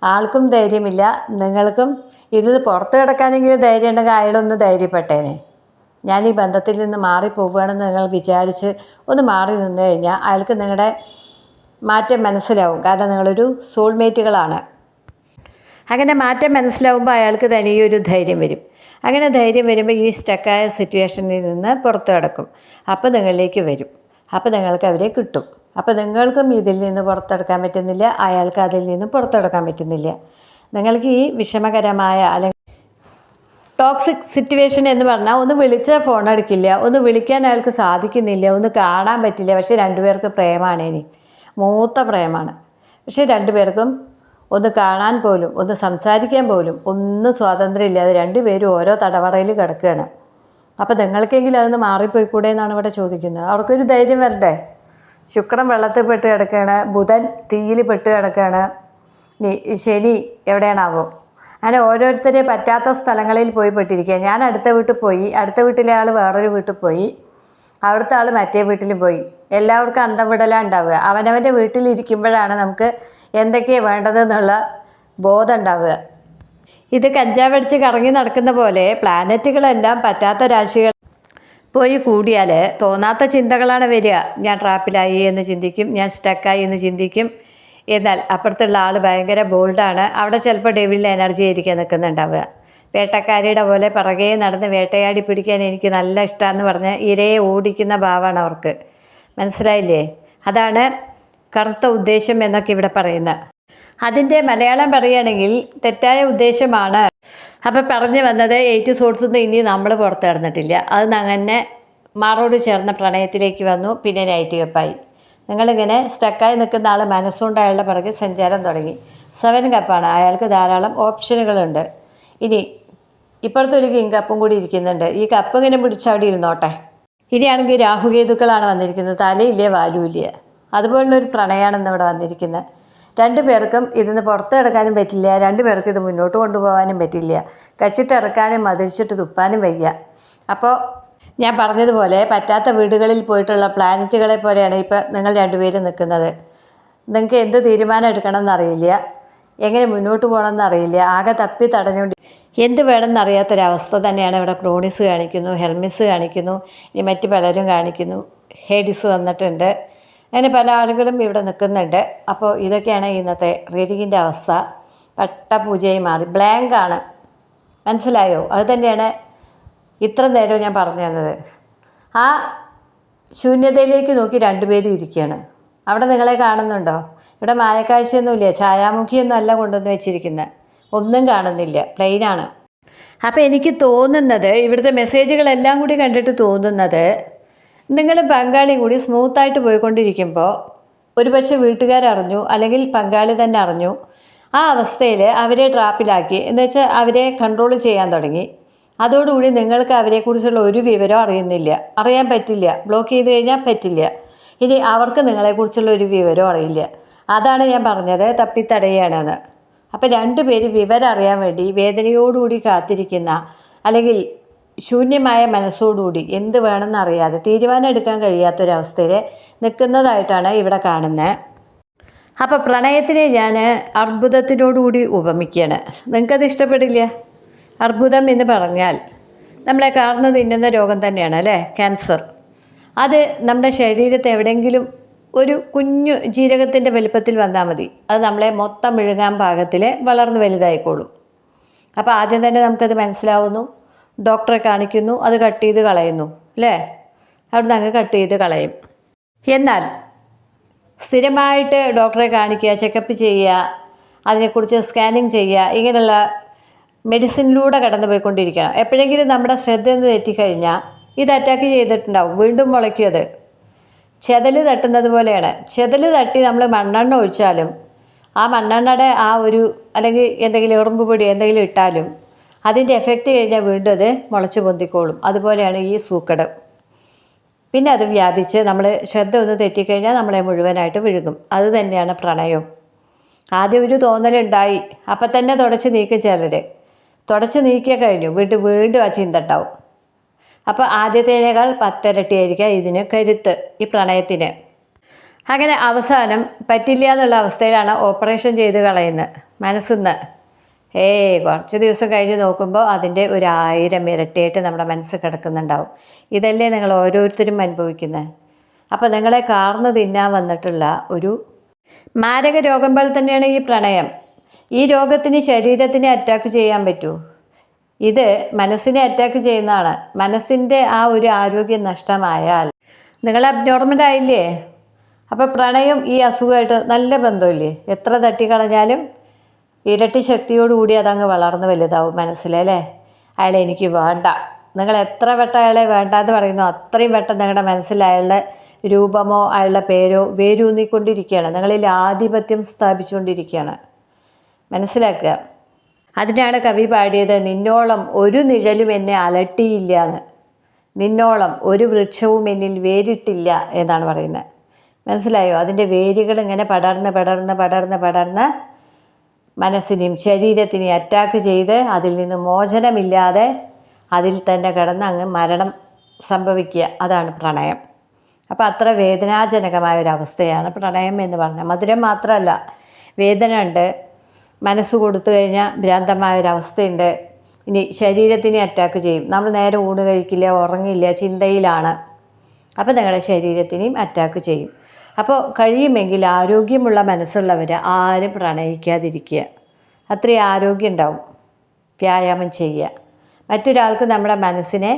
ആൾക്കും ധൈര്യമില്ല, നിങ്ങൾക്കും ഇത് പുറത്ത് കിടക്കാനെങ്കിലും ധൈര്യം ഉണ്ടെങ്കിൽ അയാളൊന്ന് ധൈര്യപ്പെട്ടേനെ. ഞാൻ ഈ ബന്ധത്തിൽ നിന്ന് മാറിപ്പോവുകയാണെന്ന് നിങ്ങൾ വിചാരിച്ച് ഒന്ന് മാറി നിന്ന് കഴിഞ്ഞാൽ അയാൾക്ക് നിങ്ങളുടെ മാറ്റം മനസ്സിലാവും. കാരണം നിങ്ങളൊരു സോൾമേറ്റുകളാണ്. അങ്ങനെ മാറ്റം മനസ്സിലാവുമ്പോൾ അയാൾക്ക് തനിയൊരു ധൈര്യം വരും. അങ്ങനെ ധൈര്യം വരുമ്പോൾ ഈ സ്റ്റക്കായ സിറ്റുവേഷനിൽ നിന്ന് പുറത്ത് കിടക്കും. അപ്പോൾ നിങ്ങളിലേക്ക് വരും. അപ്പോൾ നിങ്ങൾക്ക് അവരെ കിട്ടും. അപ്പോൾ നിങ്ങൾക്കും ഇതിൽ നിന്ന് പുറത്തെടുക്കാൻ പറ്റുന്നില്ല, അയാൾക്ക് അതിൽ നിന്ന് പുറത്തെടുക്കാൻ പറ്റുന്നില്ല. നിങ്ങൾക്ക് ഈ വിഷമകരമായ അല്ലെങ്കിൽ ടോക്സിക് സിറ്റുവേഷൻ എന്ന് പറഞ്ഞാൽ ഒന്ന് വിളിച്ചാൽ ഫോൺ എടുക്കില്ല, ഒന്ന് വിളിക്കാൻ അയാൾക്ക് സാധിക്കുന്നില്ല, ഒന്ന് കാണാൻ പറ്റില്ല. പക്ഷേ രണ്ടുപേർക്ക് പ്രേമാണ്, ഇനി മൂത്ത പ്രേമാണ്. പക്ഷേ രണ്ടുപേർക്കും ഒന്ന് കാണാൻ പോലും, ഒന്ന് സംസാരിക്കാൻ പോലും ഒന്നും സ്വാതന്ത്ര്യമില്ലാതെ രണ്ടുപേരും ഓരോ തടവറയിൽ കിടക്കുകയാണ്. അപ്പോൾ നിങ്ങൾക്കെങ്കിലും അതൊന്ന് മാറിപ്പോയിക്കൂടെ എന്നാണ് ഇവിടെ ചോദിക്കുന്നത്. അവർക്കൊരു ധൈര്യം വരണ്ടേ? ശുക്രൻ വെള്ളത്തിൽ പെട്ട് കിടക്കുകയാണ്, ബുധൻ തീയിൽ പെട്ട് കിടക്കുകയാണ്, ശനി എവിടെയാണാവോ. അങ്ങനെ ഓരോരുത്തരെ പറ്റാത്ത സ്ഥലങ്ങളിൽ പോയി പെട്ടിരിക്കുക. ഞാൻ അടുത്ത വീട്ടിൽ പോയി, അടുത്ത വീട്ടിലെ ആൾ വേറൊരു വീട്ടിൽ പോയി, അവിടുത്തെ ആൾ മറ്റേ വീട്ടിൽ പോയി. എല്ലാവർക്കും അന്തം വിടലാണ് ഉണ്ടാവുക. അവനവൻ്റെ വീട്ടിലിരിക്കുമ്പോഴാണ് നമുക്ക് എന്തൊക്കെയാണ് വേണ്ടതെന്നുള്ള ബോധം ഉണ്ടാവുക. ഇത് കഞ്ചാവടിച്ച് കറങ്ങി നടക്കുന്ന പോലെ പ്ലാനറ്റുകളെല്ലാം പറ്റാത്ത രാശികൾ പോയി കൂടിയാൽ തോന്നാത്ത ചിന്തകളാണ് വരിക. ഞാൻ ട്രാപ്പിലായി എന്ന് ചിന്തിക്കും, ഞാൻ സ്റ്റക്കായി എന്ന് ചിന്തിക്കും. എന്നാൽ അപ്പുറത്തുള്ള ആൾ ഭയങ്കര ബോൾഡാണ്. അവിടെ ചിലപ്പോൾ ഡെവിളിൻ്റെ എനർജി ആയിരിക്കാൻ നിൽക്കുന്നുണ്ടാവുക. വേട്ടക്കാരിയുടെ പോലെ പിറകെ നടന്ന് വേട്ടയാടി പിടിക്കാൻ എനിക്ക് നല്ല ഇഷ്ടമാണെന്ന് പറഞ്ഞ് ഇരയെ ഓടിക്കുന്ന ഭാവമാണ് അവർക്ക്. മനസ്സിലായില്ലേ? അതാണ് കറുത്ത ഉദ്ദേശം എന്നൊക്കെ ഇവിടെ പറയുന്നത്. അതിൻ്റെ മലയാളം പറയുകയാണെങ്കിൽ തെറ്റായ ഉദ്ദേശമാണ്. അപ്പോൾ പറഞ്ഞു വന്നത് 8 സോഴ്സിൽ നിന്ന് ഇനി നമ്മൾ പുറത്ത് കിടന്നിട്ടില്ല. അത് അങ്ങനെ മാറോട് ചേർന്ന പ്രണയത്തിലേക്ക് വന്നു. പിന്നെ നൈറ്റ് കപ്പായി. നിങ്ങളിങ്ങനെ സ്റ്റക്കായി നിൽക്കുന്ന ആൾ മനസ്സുകൊണ്ട് അയാളുടെ പിറകെ സഞ്ചാരം തുടങ്ങി. 7 കപ്പാണ്. അയാൾക്ക് ധാരാളം ഓപ്ഷനുകളുണ്ട്. ഇനി ഇപ്പോഴത്തെ ഒരു കിങ് കപ്പും കൂടി ഇരിക്കുന്നുണ്ട്. ഈ കപ്പ് ഇങ്ങനെ പിടിച്ചവിടെ ഇരുന്നോട്ടെ. ഇനിയാണെങ്കിൽ രാഹുകേതുക്കളാണ് വന്നിരിക്കുന്നത്. തലയില്ലേ വാലുമില്ല. അതുപോലുള്ളൊരു പ്രണയമാണെന്ന് ഇവിടെ വന്നിരിക്കുന്നത്. 2 പേർക്കും ഇതിന്ന് പുറത്ത് കിടക്കാനും പറ്റില്ല. 2 പേർക്ക് ഇത് മുന്നോട്ട് കൊണ്ടുപോകാനും പറ്റില്ല. കച്ചിട്ടിറക്കാനും മതിരിച്ചിട്ട് തുപ്പാനും വയ്യ. അപ്പോൾ ഞാൻ പറഞ്ഞതുപോലെ പറ്റാത്ത വീടുകളിൽ പോയിട്ടുള്ള പ്ലാനറ്റുകളെ പോലെയാണ് ഇപ്പം നിങ്ങൾ 2 പേരും നിൽക്കുന്നത്. നിങ്ങൾക്ക് എന്ത് തീരുമാനം എടുക്കണം എന്നറിയില്ല, എങ്ങനെ മുന്നോട്ട് പോകണമെന്ന് അറിയില്ല. ആകെ തപ്പി തടഞ്ഞുകൊണ്ട് എന്ത് വേണമെന്നറിയാത്തൊരവസ്ഥ തന്നെയാണ് ഇവിടെ. ക്രോണിസ് കാണിക്കുന്നു, ഹെർമിസ് കാണിക്കുന്നു, ഇനി മറ്റ് പലരും കാണിക്കുന്നു. ഹേഡിസ് വന്നിട്ടുണ്ട്. അങ്ങനെ പല ആളുകളും ഇവിടെ നിൽക്കുന്നുണ്ട്. അപ്പോൾ ഇതൊക്കെയാണ് ഇന്നത്തെ റീഡിങ്ങിൻ്റെ അവസ്ഥ. പട്ടപൂജയായി മാറി, ബ്ലാങ്കാണ്. മനസ്സിലായോ? അത് തന്നെയാണ് ഇത്ര നേരം ഞാൻ പറഞ്ഞു തന്നത്. ആ ശൂന്യതയിലേക്ക് നോക്കി 2 പേരും ഇരിക്കുകയാണ്. അവിടെ നിങ്ങളെ കാണുന്നുണ്ടോ? ഇവിടെ മായക്കാഴ്ചയൊന്നുമില്ല, ഛായാമുഖിയൊന്നും അല്ല കൊണ്ടുവന്ന് വെച്ചിരിക്കുന്നത്. ഒന്നും കാണുന്നില്ല, പ്ലെയിനാണ്. അപ്പോൾ എനിക്ക് തോന്നുന്നത്, ഇവിടുത്തെ മെസ്സേജുകളെല്ലാം കൂടി കണ്ടിട്ട് തോന്നുന്നത്, നിങ്ങൾ പങ്കാളിയും കൂടി സ്മൂത്തായിട്ട് പോയിക്കൊണ്ടിരിക്കുമ്പോൾ ഒരുപക്ഷെ വീട്ടുകാരറിഞ്ഞു, അല്ലെങ്കിൽ പങ്കാളി തന്നെ അറിഞ്ഞു. ആ അവസ്ഥയിൽ അവരെ ട്രാപ്പിലാക്കി, എന്നുവെച്ചാൽ അവരെ കൺട്രോൾ ചെയ്യാൻ തുടങ്ങി. അതോടുകൂടി നിങ്ങൾക്ക് അവരെക്കുറിച്ചുള്ള ഒരു വിവരം അറിയാൻ പറ്റില്ല. ബ്ലോക്ക് ചെയ്ത് കഴിഞ്ഞാൽ പറ്റില്ല. ഇനി അവർക്ക് നിങ്ങളെക്കുറിച്ചുള്ള ഒരു വിവരം അറിയില്ല. അതാണ് ഞാൻ പറഞ്ഞത്, തപ്പിത്തടയുകയാണെന്ന്. അപ്പോൾ 2 പേര് വിവരം അറിയാൻ വേണ്ടി വേദനയോടുകൂടി കാത്തിരിക്കുന്ന, അല്ലെങ്കിൽ ശൂന്യമായ മനസ്സോടുകൂടി എന്ത് വേണമെന്നറിയാതെ തീരുമാനം എടുക്കാൻ കഴിയാത്തൊരവസ്ഥയിൽ നിൽക്കുന്നതായിട്ടാണ് ഇവിടെ കാണുന്നത്. അപ്പോൾ പ്രണയത്തിനെ ഞാൻ അർബുദത്തിനോടുകൂടി ഉപമിക്കുകയാണ്. നിങ്ങൾക്കത് ഇഷ്ടപ്പെടില്ല. അർബുദം എന്ന് പറഞ്ഞാൽ നമ്മളെ കാർന്ന് തിന്നുന്ന രോഗം തന്നെയാണ് അല്ലേ, ക്യാൻസർ. അത് നമ്മുടെ ശരീരത്തെ എവിടെയെങ്കിലും ഒരു കുഞ്ഞു ജീരകത്തിൻ്റെ വലുപ്പത്തിൽ വന്നാൽ മതി, അത് നമ്മളെ മൊത്തം വിഴുങ്ങാൻ പാകത്തിൽ വളർന്ന് വലുതായിക്കോളും. അപ്പോൾ ആദ്യം തന്നെ നമുക്കത് മനസ്സിലാവുന്നു. ഡോക്ടറെ കാണിക്കുന്നു, അത് കട്ട് ചെയ്ത് കളയുന്നു അല്ലേ, അവിടുന്ന് അങ്ങ് കട്ട് ചെയ്ത് കളയും. എന്നാൽ സ്ഥിരമായിട്ട് ഡോക്ടറെ കാണിക്കുക, ചെക്കപ്പ് ചെയ്യുക, അതിനെക്കുറിച്ച് സ്കാനിങ് ചെയ്യുക, ഇങ്ങനെയുള്ള മെഡിസിനിലൂടെ കടന്നു പോയിക്കൊണ്ടിരിക്കണം. എപ്പോഴെങ്കിലും നമ്മുടെ ശ്രദ്ധ ഒന്ന് തെറ്റിക്കഴിഞ്ഞാൽ ഇത് അറ്റാക്ക് ചെയ്തിട്ടുണ്ടാവും, വീണ്ടും മുളയ്ക്കും. അത് ചെതൽ തട്ടുന്നത് പോലെയാണ്. ചെതൽ തട്ടി നമ്മൾ മണ്ണെണ്ണ ഒഴിച്ചാലും ആ മണ്ണെണ്ണയുടെ ആ ഒരു, അല്ലെങ്കിൽ എന്തെങ്കിലും എറുമ്പ് പൊടി എന്തെങ്കിലും ഇട്ടാലും അതിൻ്റെ എഫക്റ്റ് കഴിഞ്ഞാൽ വീണ്ടും അത് മുളച്ച് പൊന്തിക്കോളും. അതുപോലെയാണ് ഈ സൂക്കട്. പിന്നെ അത് വ്യാപിച്ച് നമ്മൾ ശ്രദ്ധ ഒന്ന് തെറ്റിക്കഴിഞ്ഞാൽ നമ്മളെ മുഴുവനായിട്ട് വിഴുങ്ങും. അത് തന്നെയാണ് പ്രണയം. ആദ്യം ഒരു തോന്നലുണ്ടായി, അപ്പം തന്നെ തുടച്ച് നീക്കി ചിലർ. തുടച്ച് നീക്കിയ കഴിഞ്ഞു, വീണ്ടും ആ ചിന്ത ഉണ്ടാവും. അപ്പോൾ ആദ്യത്തേനേക്കാൾ 10 ഇരട്ടിയായിരിക്കാം ഇതിന് കരുത്ത്, ഈ പ്രണയത്തിന്. അങ്ങനെ അവസാനം പറ്റില്ല എന്നുള്ള അവസ്ഥയിലാണ് ഓപ്പറേഷൻ ചെയ്ത് കളയുന്നത് മനസ്സിന്ന്. കുറച്ച് ദിവസം കഴിഞ്ഞ് നോക്കുമ്പോൾ അതിൻ്റെ ഒരു 1000 ഇരട്ടിയായിട്ട് നമ്മുടെ മനസ്സ് കിടക്കുന്നുണ്ടാവും. ഇതല്ലേ നിങ്ങൾ ഓരോരുത്തരും അനുഭവിക്കുന്നത്. അപ്പോൾ നിങ്ങളെ കാർന്ന് തിന്നാൻ വന്നിട്ടുള്ള ഒരു മാരക രോഗം പോലെ തന്നെയാണ് ഈ പ്രണയം. ഈ രോഗത്തിന് ശരീരത്തിനെ അറ്റാക്ക് ചെയ്യാൻ പറ്റൂ, ഇത് മനസ്സിനെ അറ്റാക്ക് ചെയ്യുന്നതാണ്. മനസ്സിൻ്റെ ആ ഒരു ആരോഗ്യം നഷ്ടമായാൽ നിങ്ങൾ അബ്നോർമലായില്ലേ. അപ്പോൾ പ്രണയം ഈ അസുഖമായിട്ട് നല്ല ബന്ധമില്ലേ. എത്ര തട്ടിക്കളഞ്ഞാലും ഇരട്ടി ശക്തിയോടുകൂടി അതങ്ങ് വളർന്ന് വലുതാവും മനസ്സിലല്ലേ. അയാളെ എനിക്ക് വേണ്ട. നിങ്ങൾ എത്ര വട്ടം അയാളെ വേണ്ട എന്ന് പറയുന്നു, അത്രയും വട്ടം നിങ്ങളുടെ മനസ്സിൽ അയാളുടെ രൂപമോ അയാളുടെ പേരോ വേരൂന്നിക്കൊണ്ടിരിക്കുകയാണ്. നിങ്ങളിൽ ആധിപത്യം സ്ഥാപിച്ചുകൊണ്ടിരിക്കുകയാണ്. മനസ്സിലാക്കുക. അതിനാണ് കവി പാടിയത്, നിന്നോളം ഒരു നിഴലും എന്നെ അലട്ടിയില്ല എന്ന്. നിന്നോളം ഒരു വൃക്ഷവും എന്നിൽ വേരിട്ടില്ല എന്നാണ് പറയുന്നത്. മനസ്സിലായോ? അതിൻ്റെ വേരുകൾ ഇങ്ങനെ പടർന്ന് മനസ്സിനെയും ശരീരത്തിനെയും അറ്റാക്ക് ചെയ്ത് അതിൽ നിന്ന് മോചനമില്ലാതെ അതിൽ തന്നെ കിടന്ന് അങ്ങ് മരണം സംഭവിക്കുക, അതാണ് പ്രണയം. അപ്പോൾ അത്ര വേദനാജനകമായ ഒരവസ്ഥയാണ് പ്രണയം എന്ന് പറഞ്ഞാൽ. മധുരം മാത്രമല്ല, വേദന ഉണ്ട്, മനസ്സ് കൊടുത്തു കഴിഞ്ഞാൽ ഭ്രാന്തമായ ഒരവസ്ഥയുണ്ട്. ഇനി ശരീരത്തിനെ അറ്റാക്ക് ചെയ്യും. നമ്മൾ നേരെ ഊണ് കഴിക്കില്ല, ഉറങ്ങില്ല, ചിന്തയിലാണ്. അപ്പോൾ നിങ്ങളുടെ ശരീരത്തിനെയും അറ്റാക്ക് ചെയ്യും. അപ്പോൾ കഴിയുമെങ്കിൽ ആരോഗ്യമുള്ള മനസ്സുള്ളവർ ആരും പ്രണയിക്കാതിരിക്കുക. അത്രയും ആരോഗ്യം ഉണ്ടാവും. വ്യായാമം ചെയ്യുക. മറ്റൊരാൾക്ക് നമ്മുടെ മനസ്സിനെ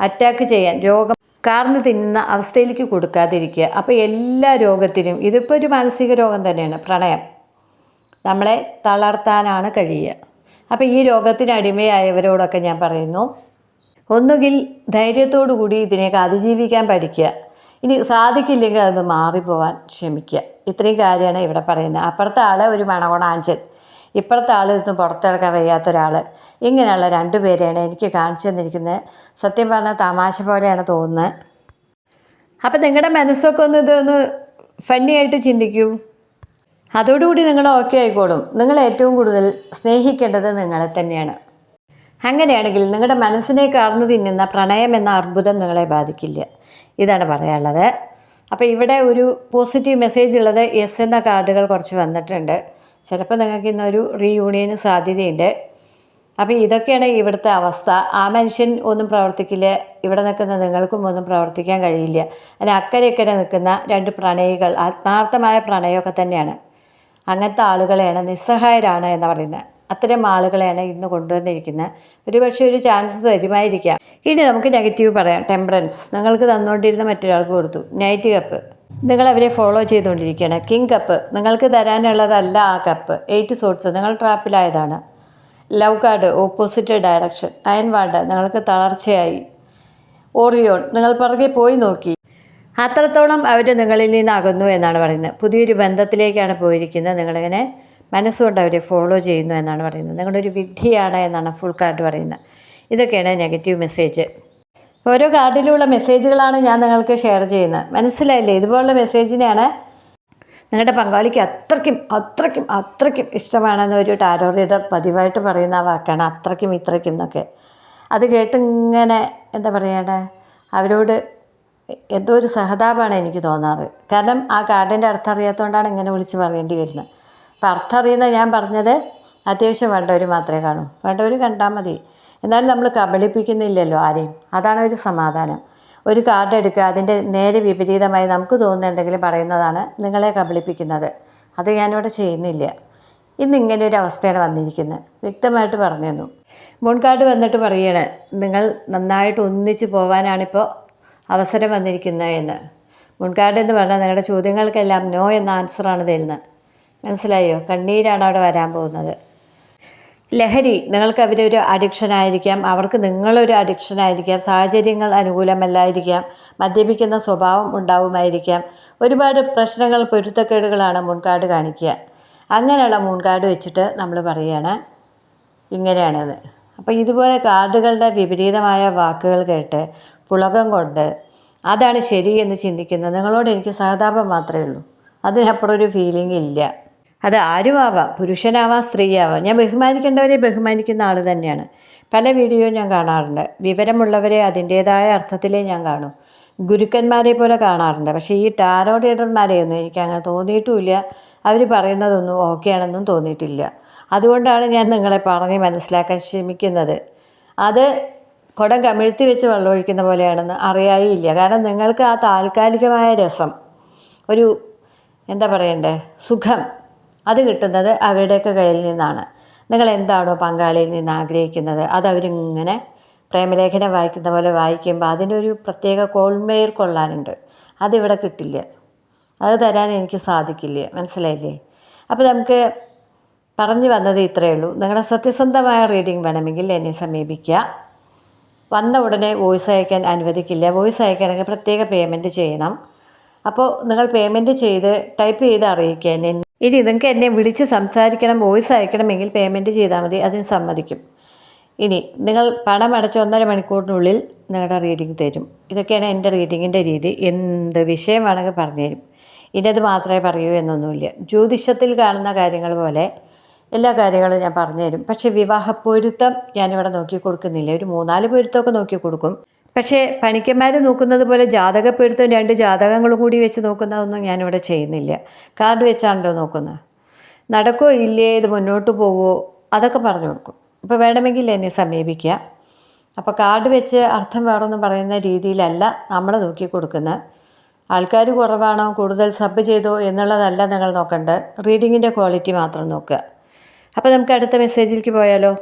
അറ്റാക്ക് ചെയ്യാൻ, രോഗം കാർന്ന് തിന്നുന്ന അവസ്ഥയിലേക്ക് കൊടുക്കാതിരിക്കുക. അപ്പോൾ എല്ലാ രോഗത്തിനും, ഇതിപ്പോൾ ഒരു മാനസിക രോഗം തന്നെയാണ് പ്രണയം, നമ്മളെ തളർത്താനാണ് കഴിയുക. അപ്പോൾ ഈ രോഗത്തിന് അടിമയായവരോടൊക്കെ ഞാൻ പറയുന്നു, ഒന്നുകിൽ ധൈര്യത്തോടു കൂടി ഇതിനെയൊക്കെ അതിജീവിക്കാൻ പഠിക്കുക. ഇനി സാധിക്കില്ലെങ്കിൽ അത് മാറിപ്പോവാൻ ശ്രമിക്കുക. ഇത്രയും കാര്യമാണ് ഇവിടെ പറയുന്നത്. അപ്പുറത്തെ ആൾ ഒരു മണകൊണാഞ്ചൻ, ഇപ്പുറത്തെ ആൾ ഇതൊന്നും പുറത്തിറക്കാൻ വയ്യാത്തൊരാൾ, ഇങ്ങനെയുള്ള രണ്ടുപേരെയാണ് എനിക്ക് കാണിച്ചു തന്നിരിക്കുന്നത്. സത്യം പറഞ്ഞാൽ തമാശ പോലെയാണ് തോന്നുന്നത്. അപ്പം നിങ്ങളുടെ മനസ്സൊക്കെ ഇതൊന്ന് ഫണ്ണിയായിട്ട് ചിന്തിക്കൂ. അതോടുകൂടി നിങ്ങൾ ഓക്കെ ആയിക്കോളും. നിങ്ങൾ ഏറ്റവും കൂടുതൽ സ്നേഹിക്കേണ്ടത് നിങ്ങളെ തന്നെയാണ്. അങ്ങനെയാണെങ്കിൽ നിങ്ങളുടെ മനസ്സിനെ കാർന്നു തിന്നുന്ന പ്രണയം എന്ന അർബുദം നിങ്ങളെ ബാധിക്കില്ല. ഇതാണ് പറയാനുള്ളത്. അപ്പോൾ ഇവിടെ ഒരു പോസിറ്റീവ് മെസ്സേജ് ഉള്ളത് യെസ് എന്ന കാർഡുകൾ കുറച്ച് വന്നിട്ടുണ്ട്. ചിലപ്പോൾ നിങ്ങൾക്ക് ഇന്നൊരു റീയൂണിയന് സാധ്യതയുണ്ട്. അപ്പോൾ ഇതൊക്കെയാണ് ഇവിടുത്തെ അവസ്ഥ. ആ മനുഷ്യൻ ഒന്നും പ്രവർത്തിക്കില്ല, ഇവിടെ നിൽക്കുന്ന നിങ്ങൾക്കും ഒന്നും പ്രവർത്തിക്കാൻ കഴിയില്ല. അതിന് അക്കരെ ഇക്കരെ നിൽക്കുന്ന രണ്ട് പ്രണയികൾ, ആത്മാർത്ഥമായ പ്രണയമൊക്കെ തന്നെയാണ്. അങ്ങനത്തെ ആളുകളെയാണ്, നിസ്സഹായരാണ് എന്ന് പറയുന്നത്. അത്തരം ആളുകളെയാണ് ഇന്ന് കൊണ്ടുവന്നിരിക്കുന്നത്. ഒരുപക്ഷെ ഒരു ചാൻസ് തരുമായിരിക്കാം. ഇനി നമുക്ക് നെഗറ്റീവ് പറയാം. ടെമ്പറൻസ്, നിങ്ങൾക്ക് തന്നുകൊണ്ടിരുന്ന മറ്റൊരാൾക്ക് കൊടുത്തു. നൈറ്റ് കപ്പ്, നിങ്ങളവരെ ഫോളോ ചെയ്തുകൊണ്ടിരിക്കുകയാണ്. കിങ് കപ്പ്, നിങ്ങൾക്ക് തരാനുള്ളതല്ല ആ കപ്പ്. 8 സോട്സ്, നിങ്ങൾ ട്രാപ്പിലായതാണ്. Love card, opposite direction. Iron ward, നിങ്ങൾക്ക് തളർച്ചയായി. ഓറിയോൺ, നിങ്ങൾ പുറകെ പോയി നോക്കി, അത്രത്തോളം അവർ നിങ്ങളിൽ നിന്ന് അകന്നു എന്നാണ് പറയുന്നത്. പുതിയൊരു ബന്ധത്തിലേക്കാണ് പോയിരിക്കുന്നത്. നിങ്ങളിങ്ങനെ മനസ്സുകൊണ്ട് അവരെ ഫോളോ ചെയ്യുന്നു എന്നാണ് പറയുന്നത്. നിങ്ങളൊരു വിഡ്ഢിയാണ് എന്നാണ് ഫുൾ കാർഡ് പറയുന്നത്. ഇതൊക്കെയാണ് നെഗറ്റീവ് മെസ്സേജ്. ഓരോ കാർഡിലുള്ള മെസ്സേജുകളാണ് ഞാൻ നിങ്ങൾക്ക് ഷെയർ ചെയ്യുന്നത്. മനസ്സിലായില്ലേ? ഇതുപോലുള്ള മെസ്സേജിനെയാണ് നിങ്ങളുടെ പങ്കാളിക്ക് അത്രയ്ക്കും അത്രയ്ക്കും അത്രയ്ക്കും ഇഷ്ടമാണെന്ന് ഒരു ടാരോ റീഡർ പതിവായിട്ട് പറയുന്ന ആ വാക്കാണ്, അത്രയ്ക്കും ഇത്രയ്ക്കും എന്നൊക്കെ. അത് കേട്ടിങ്ങനെ എന്താ പറയണ്ടേ, അവരോട് എന്തോ ഒരു സഹതാപമാണ് എനിക്ക് തോന്നാറ്. കാരണം ആ കാർഡിൻ്റെ അർത്ഥം അറിയാത്തതുകൊണ്ടാണ് ഇങ്ങനെ വിളിച്ച് പറയേണ്ടി വരുന്നത്. അപ്പം അർത്ഥം അറിയുന്ന ഞാൻ പറഞ്ഞത് അത്യാവശ്യം വേണ്ടവർ മാത്രമേ കാണൂ. വേണ്ടവർ കണ്ടാൽ മതി. എന്നാലും നമ്മൾ കബളിപ്പിക്കുന്നില്ലല്ലോ ആരെയും, അതാണ് ഒരു സമാധാനം. ഒരു കാർഡ് എടുക്കുക, അതിൻ്റെ നേരെ വിപരീതമായി നമുക്ക് തോന്നുന്ന എന്തെങ്കിലും പറയുന്നതാണ് നിങ്ങളെ കബളിപ്പിക്കുന്നത്. അത് ഞാനിവിടെ ചെയ്യുന്നില്ല. ഇന്നിങ്ങനെ ഒരു അവസ്ഥയാണ് വന്നിരിക്കുന്നത്, വ്യക്തമായിട്ട് പറഞ്ഞു തന്നു. മുൻകാർഡ് വന്നിട്ട് പറയണേ, നിങ്ങൾ നന്നായിട്ട് ഒന്നിച്ച് പോകാനാണിപ്പോൾ അവസരം വന്നിരിക്കുന്നത് എന്ന്. മുൻകാർഡ് എന്ന് പറഞ്ഞാൽ നിങ്ങളുടെ ചോദ്യങ്ങൾക്കെല്ലാം നോ എന്ന ആൻസറാണ് തരുന്നത്. മനസ്സിലായോ? കണ്ണീരാണ് അവിടെ വരാൻ പോകുന്നത്. ലഹരി, നിങ്ങൾക്ക് അവരൊരു അഡിക്ഷനായിരിക്കാം, അവർക്ക് നിങ്ങളൊരു അഡിക്ഷനായിരിക്കാം, സാഹചര്യങ്ങൾ അനുകൂലമല്ലായിരിക്കാം, മദ്യപിക്കുന്ന സ്വഭാവം ഉണ്ടാവുമായിരിക്കാം. ഒരുപാട് പ്രശ്നങ്ങൾ, പൊരുത്തക്കേടുകളാണ് മുൻകാർഡ് കാണിക്കുക. അങ്ങനെയുള്ള മുൻകാർഡ് വെച്ചിട്ട് നമ്മൾ പറയുകയാണ് ഇങ്ങനെയാണത്. അപ്പോൾ ഇതുപോലെ കാർഡുകളുടെ വിപരീതമായ വാക്കുകൾ കേട്ട് പുളകം കൊണ്ട് അതാണ് ശരി എന്ന് ചിന്തിക്കുന്നത് നിങ്ങളോട് എനിക്ക് സഹതാപം മാത്രമേ ഉള്ളൂ. അതിനപ്പുറം ഒരു ഫീലിംഗ് ഇല്ല. അത് ആരുമാവാം, പുരുഷനാവാം, സ്ത്രീയാവാം. ഞാൻ ബഹുമാനിക്കേണ്ടവരെ ബഹുമാനിക്കുന്ന ആൾ തന്നെയാണ്. പല വീഡിയോ ഞാൻ കാണാറുണ്ട്. വിവരമുള്ളവരെ അതിൻ്റേതായ അർത്ഥത്തിലേ ഞാൻ കാണും. ഗുരുക്കന്മാരെ പോലെ കാണാറുണ്ട്. പക്ഷേ ഈ ടാരോ റീഡർമാരെയൊന്നും എനിക്ക് അങ്ങനെ തോന്നിയിട്ടുമില്ല. അവർ പറയുന്നതൊന്നും ഓക്കെ ആണെന്നും തോന്നിയിട്ടില്ല. അതുകൊണ്ടാണ് ഞാൻ നിങ്ങളെ പറഞ്ഞ് മനസ്സിലാക്കാൻ ശ്രമിക്കുന്നത്. അത് കുടം കമിഴ്ത്തി വെച്ച് വെള്ളമൊഴിക്കുന്ന പോലെയാണെന്ന് അറിയായില്ല. കാരണം നിങ്ങൾക്ക് ആ താൽക്കാലികമായ രസം, ഒരു എന്താ പറയണ്ടേ, സുഖം, അത് കിട്ടുന്നത് അവരുടെയൊക്കെ കയ്യിൽ നിന്നാണ്. നിങ്ങൾ എന്താണോ പങ്കാളിയിൽ നിന്ന് ആഗ്രഹിക്കുന്നത് അതവരിങ്ങനെ പ്രേമലേഖനം വായിക്കുന്ന പോലെ വായിക്കുമ്പോൾ അതിനൊരു പ്രത്യേക കോൾമേർ കൊള്ളാനുണ്ട്. അതിവിടെ കിട്ടില്ല, അത് തരാൻ എനിക്ക് സാധിക്കില്ല. മനസ്സിലായില്ലേ? അപ്പോൾ നമുക്ക് പറഞ്ഞു വന്നത് ഇത്രയേ ഉള്ളൂ. നിങ്ങളുടെ സത്യസന്ധമായ റീഡിംഗ് വേണമെങ്കിൽ എന്നെ സമീപിക്കുക. വന്ന ഉടനെ വോയിസ് അയക്കാൻ അനുവദിക്കില്ല. വോയിസ് അയക്കണമെങ്കിൽ പ്രത്യേക പേയ്മെൻറ്റ് ചെയ്യണം. അപ്പോൾ നിങ്ങൾ പേയ്മെൻറ്റ് ചെയ്ത് ടൈപ്പ് ചെയ്ത് അറിയിക്കുക എന്നെ. ഇനി നിങ്ങൾക്ക് എന്നെ വിളിച്ച് സംസാരിക്കണം, വോയിസ് അയക്കണമെങ്കിൽ പേയ്മെൻറ്റ് ചെയ്താൽ മതി, അതിന് സമ്മതിക്കും. ഇനി നിങ്ങൾ പണം അടച്ച് 1.5 മണിക്കൂറിനുള്ളിൽ നിങ്ങളുടെ റീഡിംഗ് തരും. ഇതൊക്കെയാണ് എൻ്റെ റീഡിങ്ങിൻ്റെ രീതി. എന്ത് വിഷയം വേണമെങ്കിൽ പറഞ്ഞുതരും. ഇന്നത് മാത്രമേ പറയൂ എന്നൊന്നുമില്ല. ജ്യോതിഷത്തിൽ കാണുന്ന കാര്യങ്ങൾ പോലെ എല്ലാ കാര്യങ്ങളും ഞാൻ പറഞ്ഞുതരും. പക്ഷേ വിവാഹ പൊരുത്തം ഞാനിവിടെ നോക്കി കൊടുക്കുന്നില്ല. ഒരു 3-4 പൊരുത്തമൊക്കെ നോക്കി കൊടുക്കും. പക്ഷേ പണിക്കന്മാർ നോക്കുന്നത് പോലെ ജാതകപ്പെടുത്തും 2 ജാതകങ്ങളും കൂടി വെച്ച് നോക്കുന്നതൊന്നും ഞാനിവിടെ ചെയ്യുന്നില്ല. കാർഡ് വെച്ചാണല്ലോ നോക്കുന്നത്. നടക്കുമോ ഇല്ലേ, ഇത് മുന്നോട്ട് പോവുമോ, അതൊക്കെ പറഞ്ഞു കൊടുക്കും. അപ്പോൾ വേണമെങ്കിൽ എന്നെ സമീപിക്കുക. അപ്പോൾ കാർഡ് വെച്ച് അർത്ഥം വേണമെന്ന് പറയുന്ന രീതിയിലല്ല നമ്മൾ നോക്കി കൊടുക്കുന്നത്. ആൾക്കാർ കുറവാണോ, കൂടുതൽ സബ് ചെയ്തോ എന്നുള്ളതല്ല നിങ്ങൾ നോക്കേണ്ടത്. റീഡിങ്ങിൻ്റെ ക്വാളിറ്റി മാത്രം നോക്കുക. അപ്പോൾ നമുക്ക് അടുത്ത മെസ്സേജിലേക്ക് പോയാലോ.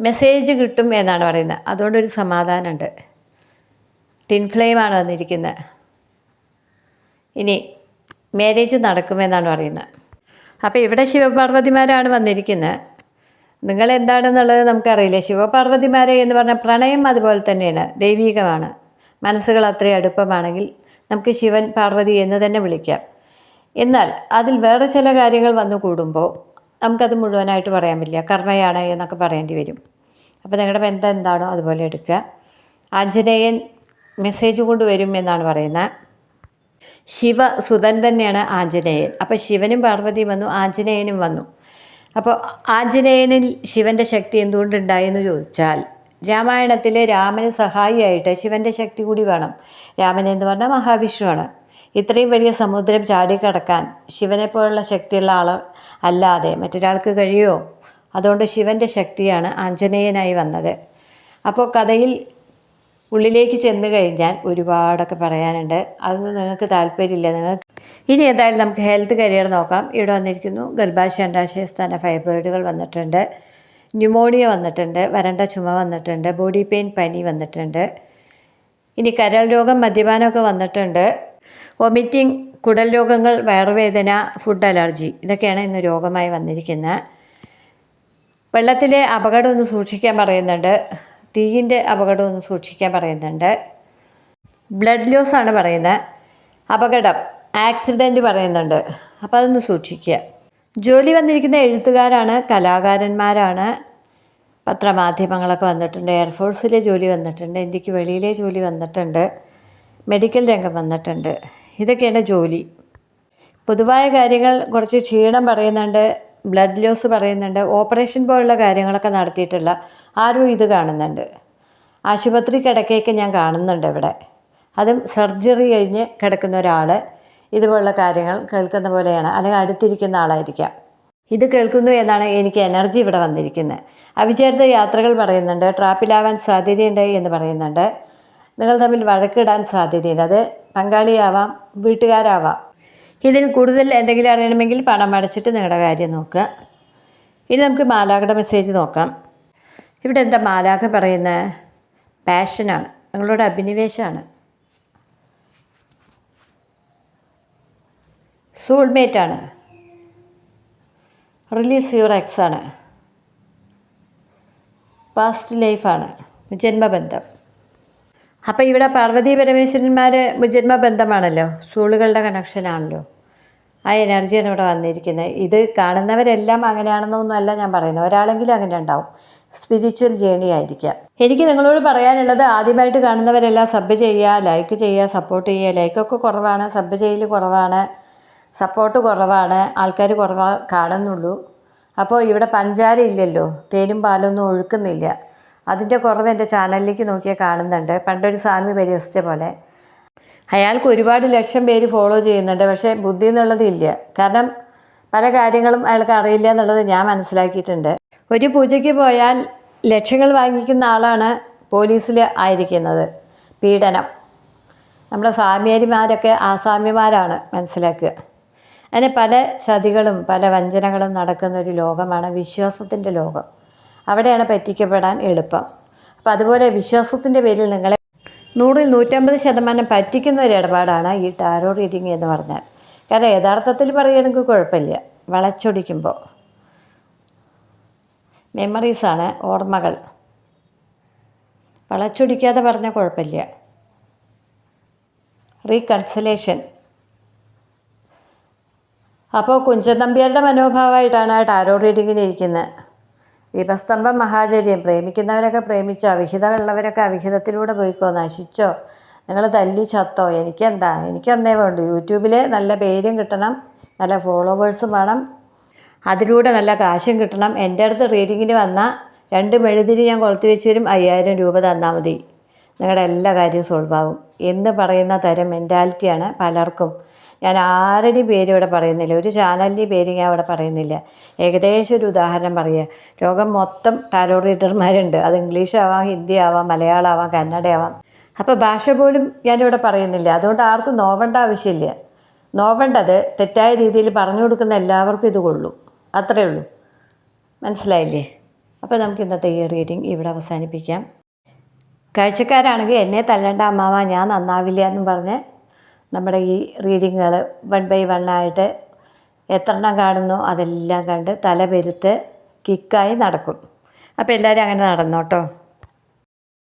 മെസ്സേജ് കിട്ടും എന്നാണ് പറയുന്നത്. അതുകൊണ്ടൊരു സമാധാനമുണ്ട്. ടിൻ ഫ്ലെയിമാണ് വന്നിരിക്കുന്നത്. ഇനി മാരേജ് നടക്കുമെന്നാണ് പറയുന്നത്. അപ്പോൾ ഇവിടെ ശിവപാർവതിമാരാണ് വന്നിരിക്കുന്നത്. നിങ്ങളെന്താണെന്നുള്ളത് നമുക്കറിയില്ല. ശിവപാർവതിമാരെ എന്ന് പറഞ്ഞാൽ പ്രണയം അതുപോലെ തന്നെയാണ്, ദൈവീകമാണ്. മനസ്സുകൾ അത്രയും അടുപ്പമാണെങ്കിൽ നമുക്ക് ശിവൻ പാർവതി എന്ന് തന്നെ വിളിക്കാം. എന്നാൽ അതിൽ വേറെ ചില കാര്യങ്ങൾ വന്നു കൂടുമ്പോൾ നമുക്കത് മുഴുവനായിട്ട് പറയാൻ പറ്റില്ല. കർമ്മയാണ് എന്നൊക്കെ പറയേണ്ടി വരും. അപ്പോൾ നിങ്ങളുടെ ബന്ധം എന്താണോ അതുപോലെ എടുക്കുക. ആഞ്ജനേയൻ മെസ്സേജ് കൊണ്ടുവരും എന്നാണ് പറയുന്നത്. ശിവസുതൻ തന്നെയാണ് ആഞ്ജനേയൻ. അപ്പോൾ ശിവനും പാർവതിയും വന്നു, ആഞ്ജനേയനും വന്നു. അപ്പോൾ ആഞ്ജനേയനിൽ ശിവൻ്റെ ശക്തി എന്തുകൊണ്ടുണ്ടായെന്ന് ചോദിച്ചാൽ, രാമായണത്തിലെ രാമന് സഹായിയായിട്ട് ശിവൻ്റെ ശക്തി കൂടി വേണം. രാമൻ എന്ന് പറഞ്ഞാൽ മഹാവിഷ്ണുവാണ്. ഇത്രയും വലിയ സമുദ്രം ചാടിക്കടക്കാൻ ശിവനെ പോലുള്ള ശക്തിയുള്ള ആൾ അല്ലാതെ മറ്റൊരാൾക്ക് കഴിയുമോ? അതുകൊണ്ട് ശിവൻ്റെ ശക്തിയാണ് ആഞ്ജനേയനായി വന്നത്. അപ്പോൾ കഥയിൽ ഉള്ളിലേക്ക് ചെന്ന് കഴിഞ്ഞാൽ ഒരുപാടൊക്കെ പറയാനുണ്ട്. അതൊന്നും നിങ്ങൾക്ക് താല്പര്യമില്ല. ഇനി ഏതായാലും നമുക്ക് ഹെൽത്ത് കരിയർ നോക്കാം. ഇവിടെ വന്നിരിക്കുന്നു ഗർഭാശയ അണ്ഡാശയ സ്ഥാന ഫൈബ്രോയിഡുകൾ വന്നിട്ടുണ്ട്, ന്യൂമോണിയ വന്നിട്ടുണ്ട്, വരണ്ട ചുമ വന്നിട്ടുണ്ട്, ബോഡി പെയിൻ പനി വന്നിട്ടുണ്ട്. ഇനി കരൾ രോഗം മദ്യപാനമൊക്കെ വന്നിട്ടുണ്ട്. വൊമിറ്റിംഗ്, കുടൽ രോഗങ്ങൾ, വയറുവേദന, ഫുഡ് അലർജി, ഇതൊക്കെയാണ് ഇന്ന് രോഗമായി വന്നിരിക്കുന്നത്. വെള്ളത്തിലെ അപകടം ഒന്ന് സൂക്ഷിക്കാൻ പറയുന്നുണ്ട്. തീയിൻ്റെ അപകടം ഒന്ന് സൂക്ഷിക്കാൻ പറയുന്നുണ്ട്. ബ്ലഡ് ലോസ് ആണ് പറയുന്നത്. അപകടം, ആക്സിഡൻറ്റ് പറയുന്നുണ്ട്. അപ്പോൾ അതൊന്ന് സൂക്ഷിക്കുക. ജോലി വന്നിരിക്കുന്ന എഴുത്തുകാരാണ്, കലാകാരന്മാരാണ്, പത്രമാധ്യമങ്ങളൊക്കെ വന്നിട്ടുണ്ട്, എയർഫോഴ്സിലെ ജോലി വന്നിട്ടുണ്ട്, ഇന്ത്യക്ക് വെളിയിലെ ജോലി വന്നിട്ടുണ്ട്, മെഡിക്കൽ രംഗം വന്നിട്ടുണ്ട്. ഇതൊക്കെയാണ് ജോലി. പൊതുവായ കാര്യങ്ങൾ കുറച്ച് ക്ഷീണം പറയുന്നുണ്ട്, ബ്ലഡ് ലോസ് പറയുന്നുണ്ട്. ഓപ്പറേഷൻ പോലുള്ള കാര്യങ്ങളൊക്കെ നടത്തിയിട്ടുള്ള ആരും ഇത് കാണുന്നുണ്ട്. ആശുപത്രി കിടക്കയൊക്കെ ഞാൻ കാണുന്നുണ്ട് ഇവിടെ. അതും സർജറി കഴിഞ്ഞ് കിടക്കുന്ന ഒരാൾ ഇതുപോലുള്ള കാര്യങ്ങൾ കേൾക്കുന്ന പോലെയാണ്, അല്ലെങ്കിൽ അടുത്തിരിക്കുന്ന ആളായിരിക്കാം. ഇത് കേൾക്കുന്നു എന്നാണ് എനിക്ക് എനർജി ഇവിടെ വന്നിരിക്കുന്നത്. അവിചാരിത യാത്രകൾ പറയുന്നുണ്ട്, ട്രാപ്പിലാവാൻ സാധ്യതയുണ്ട് എന്ന് പറയുന്നുണ്ട്. നിങ്ങൾ തമ്മിൽ വഴക്കിടാൻ സാധ്യതയുണ്ട്. അത് പങ്കാളിയാവാം, വീട്ടുകാരാവാം. ഇതിൽ കൂടുതൽ എന്തെങ്കിലും അറിയണമെങ്കിൽ പണം അടച്ചിട്ട് നിങ്ങളുടെ കാര്യം നോക്കുക. ഇനി നമുക്ക് മാലാഖയുടെ മെസ്സേജ് നോക്കാം. ഇവിടെ എന്താ മാലാഖ പറയുന്നത്? പാഷനാണ്, നിങ്ങളോട് അഭിനിവേശമാണ്, സോൾമേറ്റാണ്, റിലീസ് യുവർ എക്സ് ആണ്, പാസ്റ്റ് ലൈഫാണ്, ജന്മബന്ധം. അപ്പോൾ ഇവിടെ പാർവതി പരമേശ്വരന്മാർ ജന്മബന്ധമാണല്ലോ, സോളുകളുടെ കണക്ഷനാണല്ലോ. ആ എനർജിയാണ് ഇവിടെ വന്നിരിക്കുന്നത്. ഇത് കാണുന്നവരെല്ലാം അങ്ങനെയാണെന്നൊന്നുമല്ല ഞാൻ പറയുന്നത്. ഒരാളെങ്കിലും അങ്ങനെ ഉണ്ടാവും. സ്പിരിച്വൽ ജേണി ആയിരിക്കാം. എനിക്ക് നിങ്ങളോട് പറയാനുള്ളത്, ആദ്യമായിട്ട് കാണുന്നവരെല്ലാം സബ് ചെയ്യുക, ലൈക്ക് ചെയ്യുക, സപ്പോർട്ട് ചെയ്യുക. ലൈക്കൊക്കെ കുറവാണ്, സബ് ചെയ്യൽ കുറവാണ്, സപ്പോർട്ട് കുറവാണ്, ആൾക്കാർ കുറവാണ് കാണുന്നുള്ളൂ. അപ്പോൾ ഇവിടെ പഞ്ചാര ഇല്ലല്ലോ, തേനും പാലൊന്നും ഒഴുക്കുന്നില്ല. അതിൻ്റെ കുറവ് എൻ്റെ ചാനലിലേക്ക് നോക്കിയാൽ കാണുന്നുണ്ട്. പണ്ടൊരു സ്വാമി പരിഹസിച്ച പോലെ. അയാൾക്ക് ഒരുപാട് ലക്ഷം പേര് ഫോളോ ചെയ്യുന്നുണ്ട്, പക്ഷേ ബുദ്ധി എന്നുള്ളത് ഇല്ല. കാരണം പല കാര്യങ്ങളും അയാൾക്ക് അറിയില്ല എന്നുള്ളത് ഞാൻ മനസ്സിലാക്കിയിട്ടുണ്ട്. ഒരു പൂജയ്ക്ക് പോയാൽ ലക്ഷങ്ങൾ വാങ്ങിക്കുന്ന ആളാണ് പോലീസിൽ ആയിരിക്കുന്നത്. പീഡനം, നമ്മുടെ സ്വാമിയാരിമാരൊക്കെ ആസാമ്യമാരാണ്, മനസ്സിലാക്കുക. അങ്ങനെ പല ചതികളും പല വഞ്ചനകളും നടക്കുന്ന ഒരു ലോകമാണ് വിശ്വാസത്തിൻ്റെ ലോകം. അവിടെയാണ് പറ്റിക്കപ്പെടാൻ എളുപ്പം. അപ്പോൾ അതുപോലെ വിശ്വാസത്തിൻ്റെ പേരിൽ നിങ്ങളെ 100-ൽ 150% പറ്റിക്കുന്ന ഒരു ഇടപാടാണ് ഈ ടാരോ റീഡിങ് എന്ന് പറഞ്ഞാൽ. കാരണം യഥാർത്ഥത്തിൽ പറയുകയാണെങ്കിൽ കുഴപ്പമില്ല, വളച്ചൊടിക്കുമ്പോൾ മെമ്മറീസാണ്, ഓർമ്മകൾ. വളച്ചൊടിക്കാതെ പറഞ്ഞാൽ കുഴപ്പമില്ല. റീകൺസിലേഷൻ. അപ്പോൾ കുഞ്ചൻ നമ്പ്യാരുടെ മനോഭാവമായിട്ടാണ് ടാരോ റീഡിങ്ങിന് ഇരിക്കുന്നത്. ദീപസ്തംഭം മഹാചര്യം. പ്രേമിക്കുന്നവരൊക്കെ പ്രേമിച്ചോ, അവിഹിതമുള്ളവരൊക്കെ അവിഹിതത്തിലൂടെ പോയിക്കോ, നശിച്ചോ, നിങ്ങൾ തല്ലി ചത്തോ, എനിക്കെന്താ, എനിക്കൊന്നേ വേണ്ടു. യൂട്യൂബിൽ നല്ല പേരും കിട്ടണം, നല്ല ഫോളോവേഴ്സും വേണം, അതിലൂടെ നല്ല കാശും കിട്ടണം. എൻ്റെ അടുത്ത് റീഡിങ്ങിന് വന്നാൽ 2 മെഴുതിരി ഞാൻ കൊളുത്തി വെച്ച് തരും, 5000 രൂപ തന്നാൽ മതി, നിങ്ങളുടെ എല്ലാ കാര്യവും സോൾവ് ആവും എന്ന് പറയുന്ന തരം മെൻറ്റാലിറ്റിയാണ് പലർക്കും. ഞാൻ ആരുടെയും പേര് ഇവിടെ പറയുന്നില്ല, ഒരു ചാനലിൻ്റെ പേര് ഞാൻ ഇവിടെ പറയുന്നില്ല. ഏകദേശം ഒരു ഉദാഹരണം പറയുക. ലോകം മൊത്തം ടാരോ റീഡർമാരുണ്ട്. അത് ഇംഗ്ലീഷ് ആവാം, ഹിന്ദി ആവാം, മലയാളം ആവാം, കന്നഡ ആവാം. അപ്പോൾ ഭാഷ പോലും ഞാനിവിടെ പറയുന്നില്ല. അതുകൊണ്ട് ആർക്കും നോവേണ്ട ആവശ്യമില്ല. നോവേണ്ടത് തെറ്റായ രീതിയിൽ പറഞ്ഞു കൊടുക്കുന്ന എല്ലാവർക്കും ഇത് കൊള്ളും, അത്രയേ ഉള്ളൂ. മനസ്സിലായില്ലേ? അപ്പോൾ നമുക്ക് ഇന്നത്തെ ഈ റീഡിങ് ഇവിടെ അവസാനിപ്പിക്കാം. കാഴ്ചക്കാരാണെങ്കിൽ എന്നെ തല്ലണ്ട അമ്മാവ, ഞാൻ നന്നാവില്ല എന്നും പറഞ്ഞ് നമ്മുടെ ഈ റീഡിങ്ങുകൾ 1 by 1 ആയിട്ട് എത്രണ്ണം കാണുന്നോ അതെല്ലാം കണ്ട് തല പെരുത്ത് കിക്കായി നടക്കും. അപ്പോൾ എല്ലാവരും അങ്ങനെ നടന്നോട്ടോ.